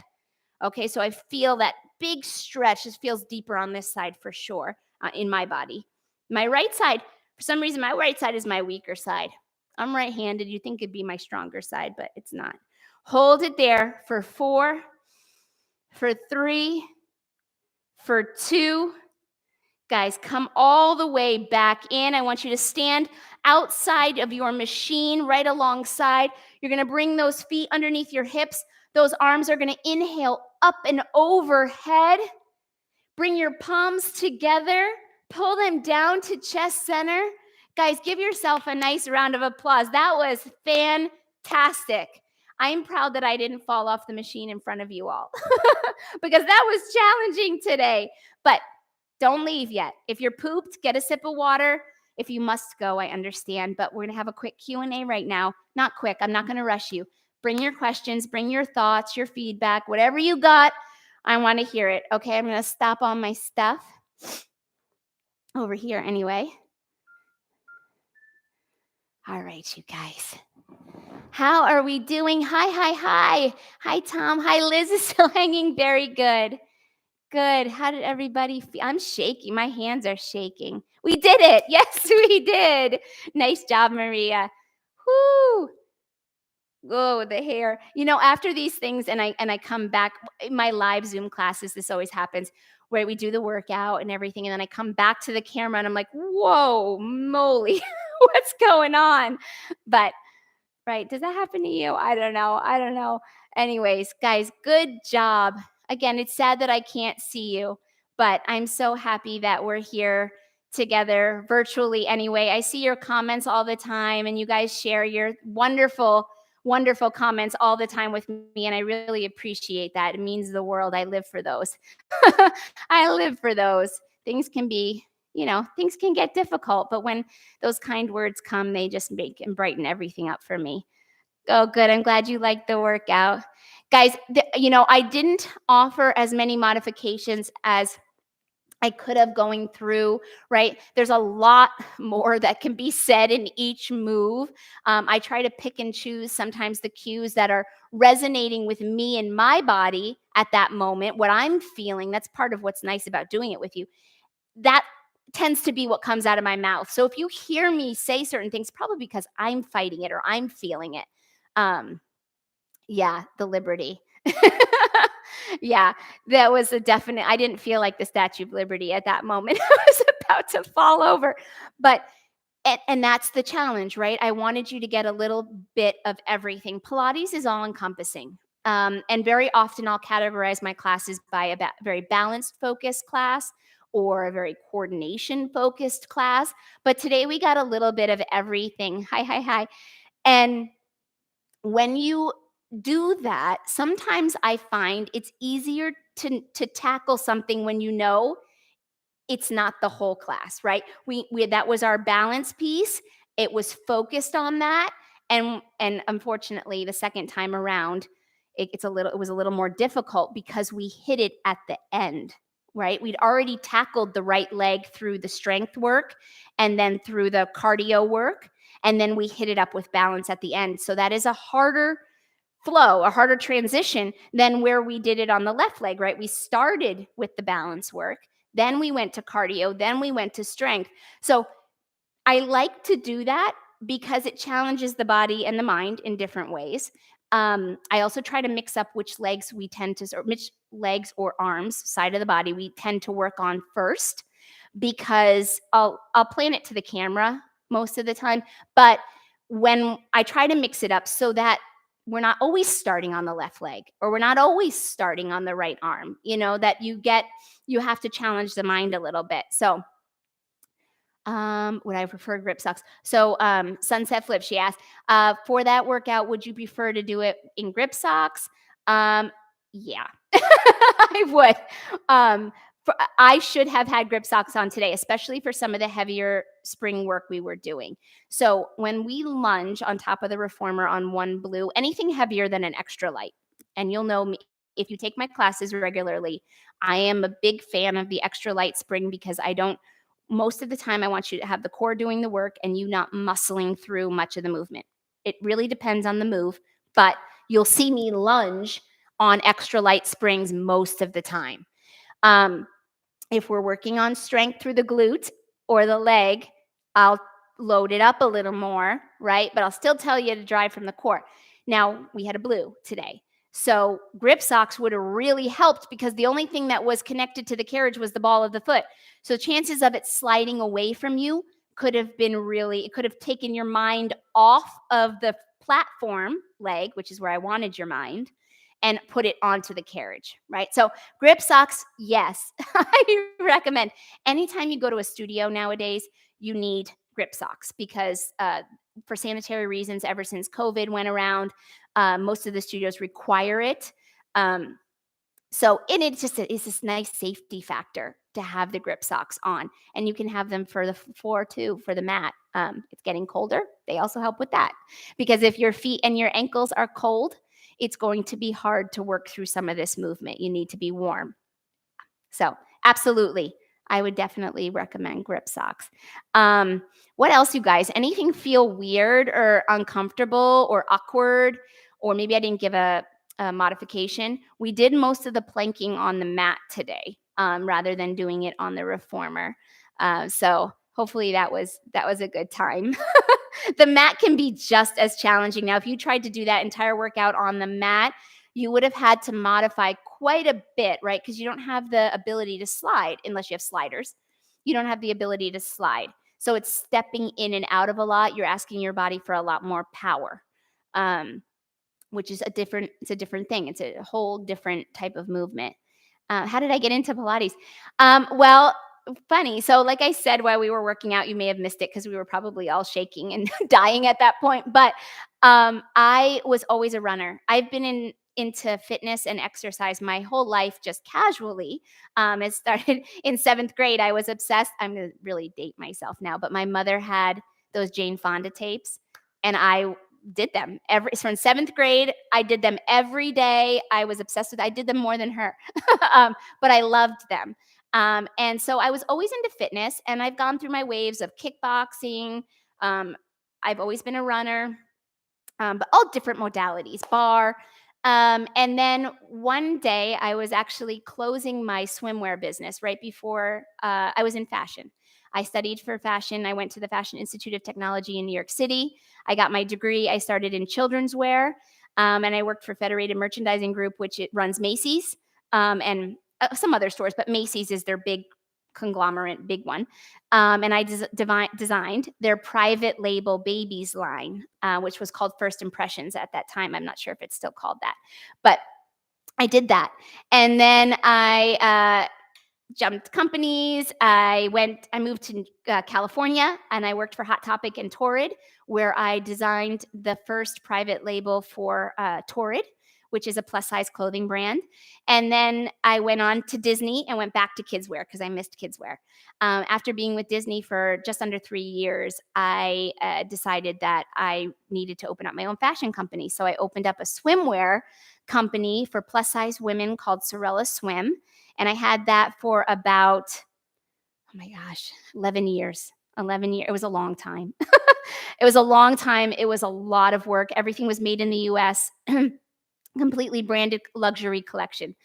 Okay, so I feel that big stretch. This feels deeper on this side for sure in my body. My right side, for some reason, my right side is my weaker side. I'm right-handed. You'd think it'd be my stronger side, but it's not. Hold it there for 4, for 3, for 2. Guys, come all the way back in. I want you to stand outside of your machine, right alongside. You're going to bring those feet underneath your hips. Those arms are going to inhale up and overhead. Bring your palms together. Pull them down to chest center. Guys, give yourself a nice round of applause. That was fantastic. I'm proud that I didn't fall off the machine in front of you all because that was challenging today. But don't leave yet. If you're pooped, get a sip of water. If you must go, I understand. But we're going to have a quick Q&A right now. Not quick. I'm not going to rush you. Bring your questions. Bring your thoughts, your feedback, whatever you got. I want to hear it. Okay, I'm going to stop all my stuff over here anyway. All right, you guys. How are we doing? Hi. Hi, Tom. Hi, Liz is still hanging. Very good. Good. How did everybody feel? I'm shaking. My hands are shaking. We did it. Yes, we did. Nice job, Maria. Whoo. Oh, the hair. You know, after these things and I come back, my live Zoom classes, this always happens, where we do the workout and everything. And then I come back to the camera and I'm like, whoa, moly, what's going on? But, right, does that happen to you? I don't know. Anyways, guys, good job. Again, it's sad that I can't see you, but I'm so happy that we're here together virtually anyway. I see your comments all the time and you guys share your wonderful wonderful comments all the time with me, and I really appreciate that. It means the world. I live for those. I live for those. Things can be, things can get difficult, but when those kind words come, they just make and brighten everything up for me. Oh, good. I'm glad you liked the workout. Guys, I didn't offer as many modifications as I could have going through, right? There's a lot more that can be said in each move. I try to pick and choose sometimes the cues that are resonating with me and my body at that moment, what I'm feeling. That's part of what's nice about doing it with you. That tends to be what comes out of my mouth. So if you hear me say certain things, probably because I'm fighting it or I'm feeling it. Um, yeah, the liberty. Yeah, that was a definite. I didn't feel like the Statue of Liberty at that moment. I was about to fall over. But and that's the challenge, right? I wanted you to get a little bit of everything. Pilates is all encompassing. And very often I'll categorize my classes by a very balanced focused class or a very coordination focused class. But today we got a little bit of everything. Hi, hi, hi. And when you do that, sometimes I find it's easier to tackle something when you know it's not the whole class, right? We that was our balance piece. It was focused on that, and unfortunately, the second time around, it was a little more difficult because we hit it at the end, right? We'd already tackled the right leg through the strength work, and then through the cardio work, and then we hit it up with balance at the end. So that is a harder flow, a harder transition than where we did it on the left leg, right? We started with the balance work, then we went to cardio, then we went to strength. So I like to do that because it challenges the body and the mind in different ways. I also try to mix up which legs we tend to, or which legs or arms, side of the body, we tend to work on first, because I'll plan it to the camera most of the time. But when I try to mix it up so that we're not always starting on the left leg or we're not always starting on the right arm, that you have to challenge the mind a little bit. So would I prefer grip socks? So Sunset Flip, she asked, for that workout, would you prefer to do it in grip socks? Yeah, I would. I should have had grip socks on today, especially for some of the heavier spring work we were doing. So when we lunge on top of the reformer on one blue, anything heavier than an extra light, and you'll know me if you take my classes regularly, I am a big fan of the extra light spring because most of the time I want you to have the core doing the work and you not muscling through much of the movement. It really depends on the move, but you'll see me lunge on extra light springs most of the time. If we're working on strength through the glute or the leg, I'll load it up a little more, right? But I'll still tell you to drive from the core. Now, we had a blue today. So grip socks would have really helped because the only thing that was connected to the carriage was the ball of the foot. So chances of it sliding away from you it could have taken your mind off of the platform leg, which is where I wanted your mind, and put it onto the carriage, right? So grip socks, yes, I recommend. Anytime you go to a studio nowadays, you need grip socks because for sanitary reasons, ever since COVID went around, most of the studios require it. So it's this nice safety factor to have the grip socks on, and you can have them for the floor too, for the mat. It's getting colder. They also help with that because if your feet and your ankles are cold, it's going to be hard to work through some of this movement. You need to be warm. So absolutely, I would definitely recommend grip socks. What else, you guys? Anything feel weird or uncomfortable or awkward? Or maybe I didn't give a modification. We did most of the planking on the mat today rather than doing it on the reformer. So hopefully that was a good time. The mat can be just as challenging. Now, if you tried to do that entire workout on the mat, you would have had to modify quite a bit, right? Because you don't have the ability to slide unless you have sliders. You don't have the ability to slide. So it's stepping in and out of a lot. You're asking your body for a lot more power, which is it's a different thing. It's a whole different type of movement. How did I get into Pilates? Well, funny. So, like I said, while we were working out, you may have missed it because we were probably all shaking and dying at that point. But I was always a runner. I've been into fitness and exercise my whole life, just casually. It started in seventh grade. I was obsessed. I'm going to really date myself now, but my mother had those Jane Fonda tapes, and I did them every from seventh grade. I did them every day. I was obsessed with. I did them more than her, but I loved them. And so I was always into fitness, and I've gone through my waves of kickboxing. Um, I've always been a runner, but all different modalities, bar. And then one day I was actually closing my swimwear business right before I was in fashion. I studied for fashion. I went to the Fashion Institute of Technology in New York City. I got my degree. I started in children's wear, and I worked for Federated Merchandising Group, which it runs Macy's and some other stores, but Macy's is their big conglomerate, big one. And I designed their private label babies line, which was called First Impressions at that time. I'm not sure if it's still called that, but I did that. And then I jumped companies. I moved to California, and I worked for Hot Topic and Torrid, where I designed the first private label for Torrid, which is a plus size clothing brand. And then I went on to Disney and went back to kids wear because I missed kids wear. After being with Disney for just under 3 years, I decided that I needed to open up my own fashion company. So I opened up a swimwear company for plus size women called Sorella Swim. And I had that for about, oh my gosh, 11 years. 11 years. It was a long time. It was a long time. It was a lot of work. Everything was made in the US. Completely branded luxury collection.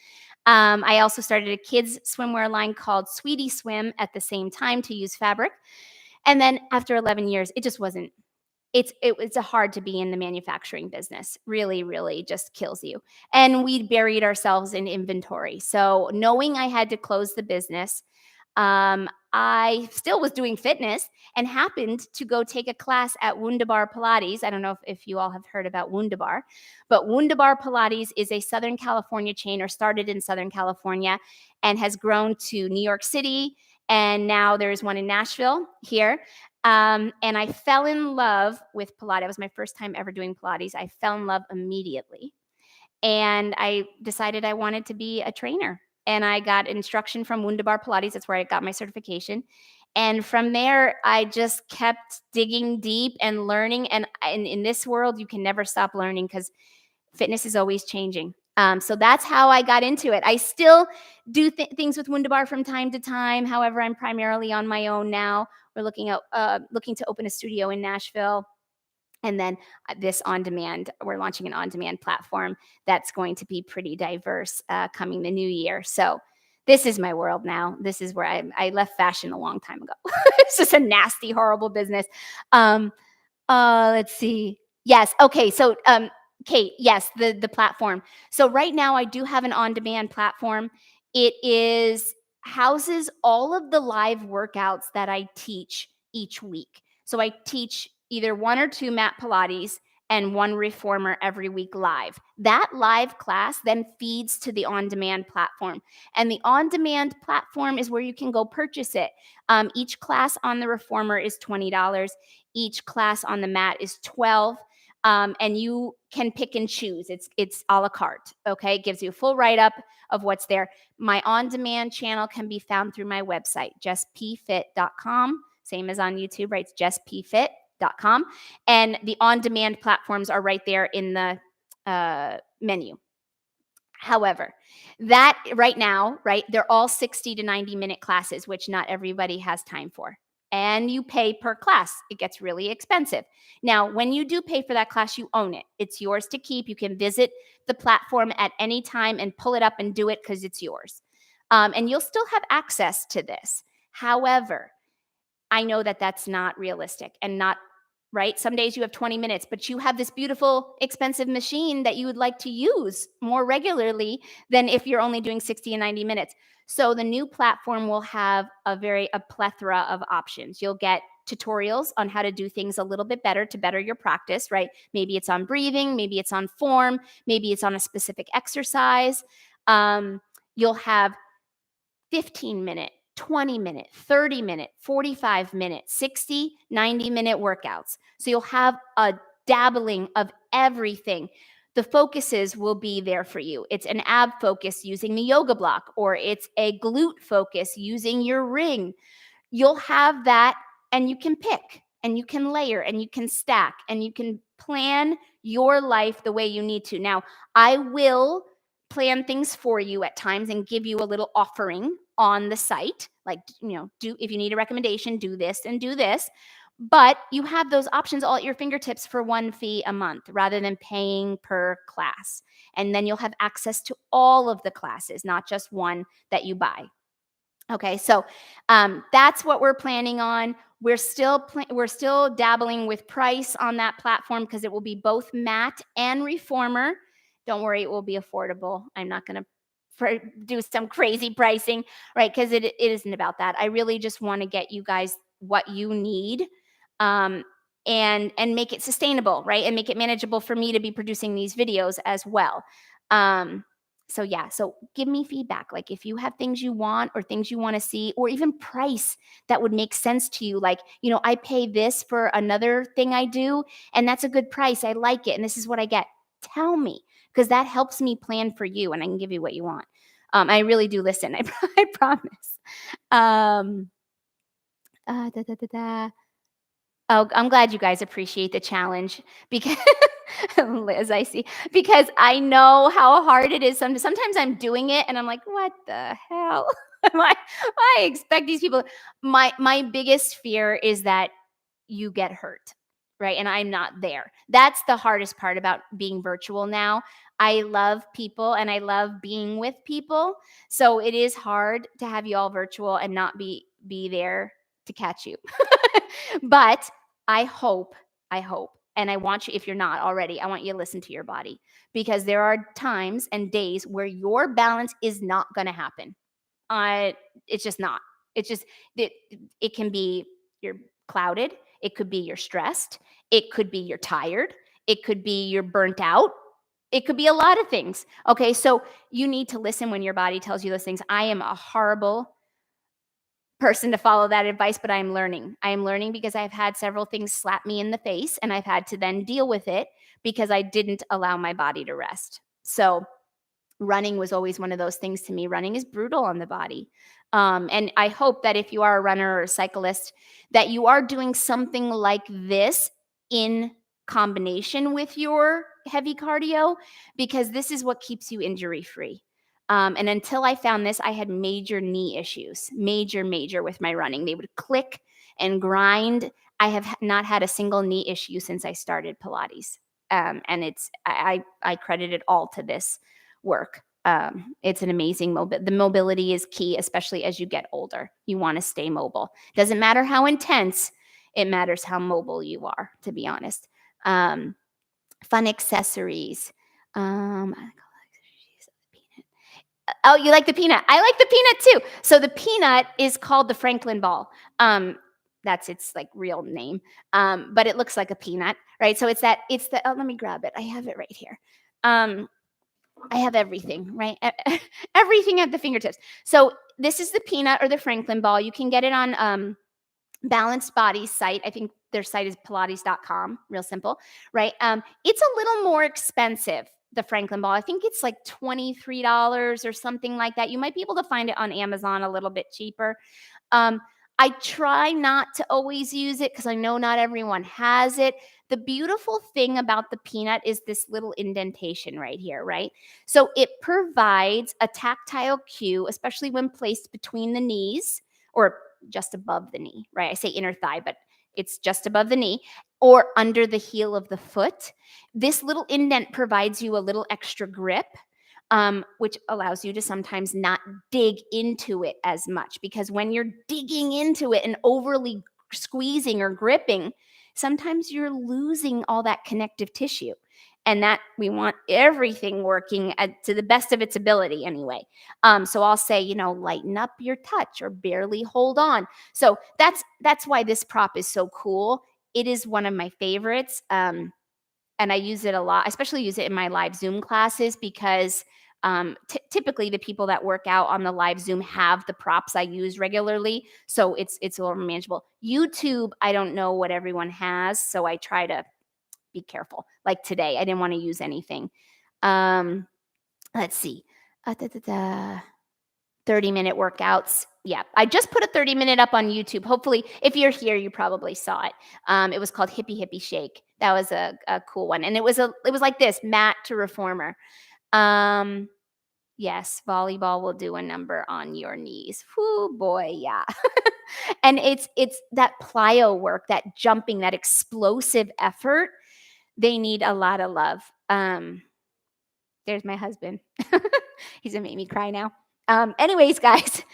I also started a kids swimwear line called Sweetie Swim at the same time to use fabric. And then after 11 years, it just wasn't, it's a hard to be in the manufacturing business. Really, really just kills you. And we buried ourselves in inventory. So knowing I had to close the business, I still was doing fitness and happened to go take a class at Wunderbar Pilates. I don't know if you all have heard about Wunderbar, but Wunderbar Pilates is a Southern California chain, or started in Southern California and has grown to New York City. And now there's one in Nashville here. And I fell in love with Pilates. It was my first time ever doing Pilates. I fell in love immediately. And I decided I wanted to be a trainer. And I got instruction from Wunderbar Pilates. That's where I got my certification. And from there, I just kept digging deep and learning. And in this world, you can never stop learning because fitness is always changing. So that's how I got into it. I still do things with Wunderbar from time to time. However, I'm primarily on my own now. We're looking to open a studio in Nashville. And then this on-demand, we're launching an on-demand platform that's going to be pretty diverse coming the new year. So this is my world now. This is where I left fashion a long time ago. It's just a nasty, horrible business. Let's see. Yes. Okay. So, Kate, yes, the platform. So right now I do have an on-demand platform. It houses all of the live workouts that I teach each week. So I teach either 1 or 2 mat Pilates and 1 reformer every week live. That live class then feeds to the on-demand platform. And the on-demand platform is where you can go purchase it. Each class on the reformer is $20. Each class on the mat is $12. And you can pick and choose. It's a la carte, okay? It gives you a full write-up of what's there. My on-demand channel can be found through my website, JessPFit.com. Same as on YouTube, right? It's JessPFit.com. And the on-demand platforms are right there in the menu. However, that right now, right, they're all 60 to 90-minute classes, which not everybody has time for. And you pay per class. It gets really expensive. Now, when you do pay for that class, you own it. It's yours to keep. You can visit the platform at any time and pull it up and do it because it's yours. And you'll still have access to this. However, I know that that's not realistic and not right. Some days you have 20 minutes, but you have this beautiful, expensive machine that you would like to use more regularly than if you're only doing 60 and 90 minutes. So the new platform will have a plethora of options. You'll get tutorials on how to do things a little bit better to better your practice, right? Maybe it's on breathing, maybe it's on form, maybe it's on a specific exercise. You'll have 15-minute 20-minute, 30-minute, 45-minute, 60, 90-minute workouts. So you'll have a dabbling of everything. The focuses will be there for you. It's an ab focus using the yoga block, or it's a glute focus using your ring. You'll have that, and you can pick and you can layer and you can stack and you can plan your life the way you need to. Now, I will plan things for you at times and give you a little offering on the site. Like, do, if you need a recommendation, do this and do this. But you have those options all at your fingertips for one fee a month rather than paying per class. And then you'll have access to all of the classes, not just one that you buy. Okay, so that's what we're planning on. We're still dabbling with price on that platform because it will be both mat and reformer. Don't worry, it will be affordable. I'm not going to do some crazy pricing, right? Because it isn't about that. I really just want to get you guys what you need, and make it sustainable, right? And make it manageable for me to be producing these videos as well. So yeah, so give me feedback. Like if you have things you want or things you want to see, or even price that would make sense to you. Like, I pay this for another thing I do, and that's a good price. I like it. And this is what I get. Tell me, because that helps me plan for you and I can give you what you want. I really do listen. I promise. Oh, I'm glad you guys appreciate the challenge because Liz, I see, because I know how hard it is. Sometimes I'm doing it and I'm like, what the hell? I expect these people. My biggest fear is that you get hurt, right? And I'm not there. That's the hardest part about being virtual now. I love people and I love being with people. So it is hard to have you all virtual and not be there to catch you. But I hope, and I want you, if you're not already, I want you to listen to your body, because there are times and days where your balance is not going to happen. It's just not. It's just, it can be you're clouded. It could be you're stressed. It could be you're tired. It could be you're burnt out. It could be a lot of things. Okay, so you need to listen when your body tells you those things. I am a horrible person to follow that advice, but I'm learning. I am learning because I've had several things slap me in the face and I've had to then deal with it because I didn't allow my body to rest. So running was always one of those things to me. Running is brutal on the body. And I hope that if you are a runner or a cyclist, that you are doing something like this in combination with your heavy cardio, because this is what keeps you injury free. And until I found this, I had major knee issues, major with my running. They would click and grind. I have not had a single knee issue since I started Pilates. And I credit it all to this work. It's an amazing the mobility is key, especially as you get older. You want to stay mobile. Doesn't matter how intense, it matters how mobile you are, to be honest. Fun accessories. Oh, you like the peanut? I like the peanut too. So the peanut is called the Franklin ball. That's its like real name. But it looks like a peanut, right? So let me grab it. I have it right here. I have everything, right? Everything at the fingertips. So this is the peanut or the Franklin ball. You can get it on Balanced Body's site. I think their site is Pilates.com, real simple, right? It's a little more expensive, the Franklin ball. I think it's like $23 or something like that. You might be able to find it on Amazon a little bit cheaper. I try not to always use it because I know not everyone has it. The beautiful thing about the peanut is this little indentation right here, right? So it provides a tactile cue, especially when placed between the knees or just above the knee, right? I say inner thigh, but it's just above the knee or under the heel of the foot. This little indent provides you a little extra grip, which allows you to sometimes not dig into it as much, because when you're digging into it and overly squeezing or gripping, sometimes you're losing all that connective tissue. And that we want everything working to the best of its ability anyway. So I'll say, lighten up your touch or barely hold on. So that's why this prop is so cool. It is one of my favorites. And I use it a lot. I especially use it in my live Zoom classes because Typically the people that work out on the live Zoom have the props I use regularly, so it's a little manageable. YouTube, I don't know what everyone has, so I try to be careful. Like today, I didn't want to use anything. Let's see. 30-minute workouts. Yeah, I just put a 30-minute up on YouTube. Hopefully, if you're here, you probably saw it. It was called Hippie Hippie Shake. That was a cool one, and it was like this: mat to reformer. Yes, volleyball will do a number on your knees. Whoo, boy, yeah. And it's that plyo work, that jumping, that explosive effort. They need a lot of love. There's my husband. He's gonna make me cry now. Anyways, guys,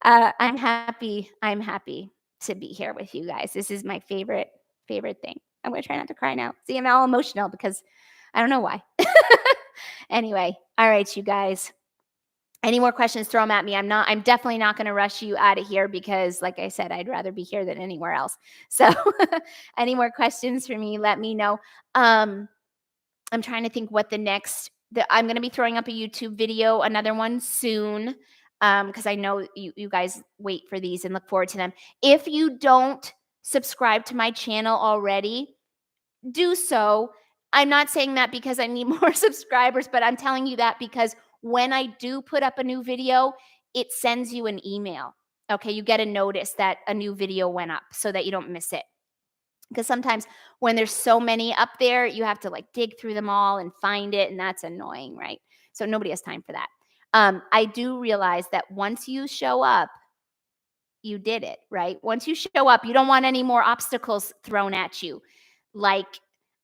I'm happy to be here with you guys. This is my favorite thing. I'm gonna try not to cry now. See, I'm all emotional because I don't know why. Anyway, all right, you guys. Any more questions, throw them at me. I'm definitely not going to rush you out of here because, like I said, I'd rather be here than anywhere else. So any more questions for me, let me know. I'm trying to think what I'm going to be throwing up a YouTube video, another one soon, because I know you guys wait for these and look forward to them. If you don't subscribe to my channel already, do so. I'm not saying that because I need more subscribers, but I'm telling you that because when I do put up a new video, it sends you an email. Okay, you get a notice that a new video went up so that you don't miss it. Because sometimes when there's so many up there, you have to like dig through them all and find it, and that's annoying, right? So nobody has time for that. I do realize that once you show up, you did it, right? Once you show up, you don't want any more obstacles thrown at you. Like,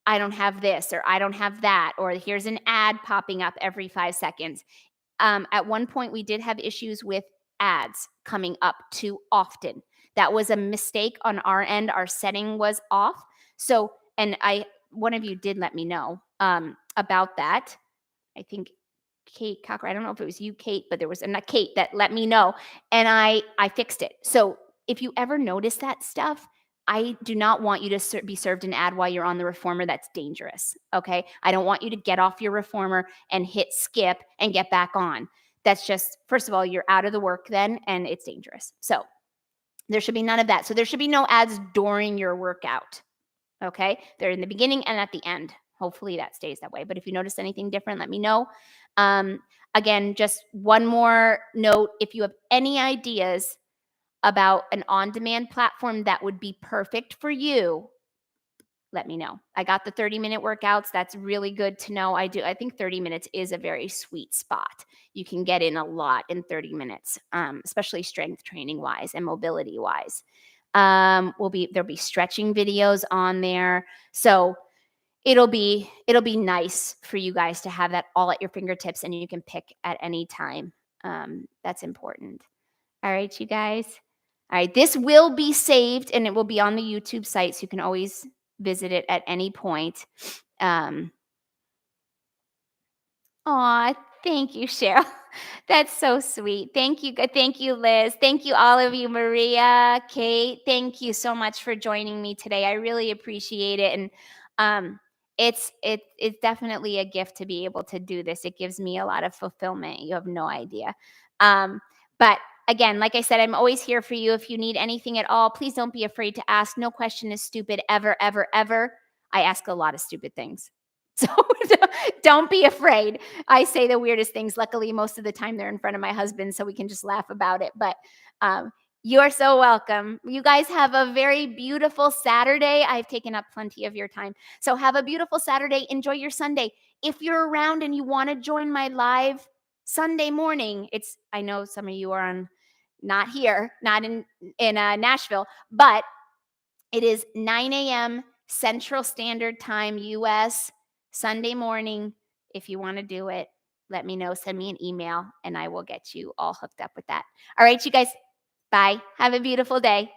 I don't have this, or I don't have that, or here's an ad popping up every 5 seconds. At one point, we did have issues with ads coming up too often. That was a mistake on our end. Our setting was off. So, and one of you did let me know about that. I think Kate Cocker. I don't know if it was you, Kate, but there was a Kate that let me know, and I fixed it. So if you ever notice that stuff, I do not want you to be served an ad while you're on the reformer. That's dangerous. Okay. I don't want you to get off your reformer and hit skip and get back on. That's just, first of all, you're out of the work then, and it's dangerous. So there should be none of that. So there should be no ads during your workout. Okay. They're in the beginning and at the end. Hopefully that stays that way. But if you notice anything different, let me know. Again, just one more note. If you have any ideas about an on-demand platform that would be perfect for you, let me know. I got the 30-minute workouts. That's really good to know. I think 30 minutes is a very sweet spot. You can get in a lot in 30 minutes, especially strength training wise and mobility wise. There'll be stretching videos on there. So it'll be nice for you guys to have that all at your fingertips, and you can pick at any time. That's important. All right, you guys. All right, this will be saved and it will be on the YouTube site, so you can always visit it at any point. Aw, thank you, Cheryl. That's so sweet. Thank you, Liz. Thank you, all of you, Maria, Kate. Thank you so much for joining me today. I really appreciate it, and it's definitely a gift to be able to do this. It gives me a lot of fulfillment. You have no idea. But again, like I said, I'm always here for you. If you need anything at all, please don't be afraid to ask. No question is stupid, ever, ever, ever. I ask a lot of stupid things. So don't be afraid. I say the weirdest things. Luckily, most of the time they're in front of my husband, so we can just laugh about it. But you are so welcome. You guys have a very beautiful Saturday. I've taken up plenty of your time. So have a beautiful Saturday. Enjoy your Sunday. If you're around and you want to join my live Sunday morning, I know some of you are not here, not in Nashville, but it is 9 a.m. Central Standard Time, US, Sunday morning. If you want to do it, let me know. Send me an email and I will get you all hooked up with that. All right, you guys. Bye. Have a beautiful day.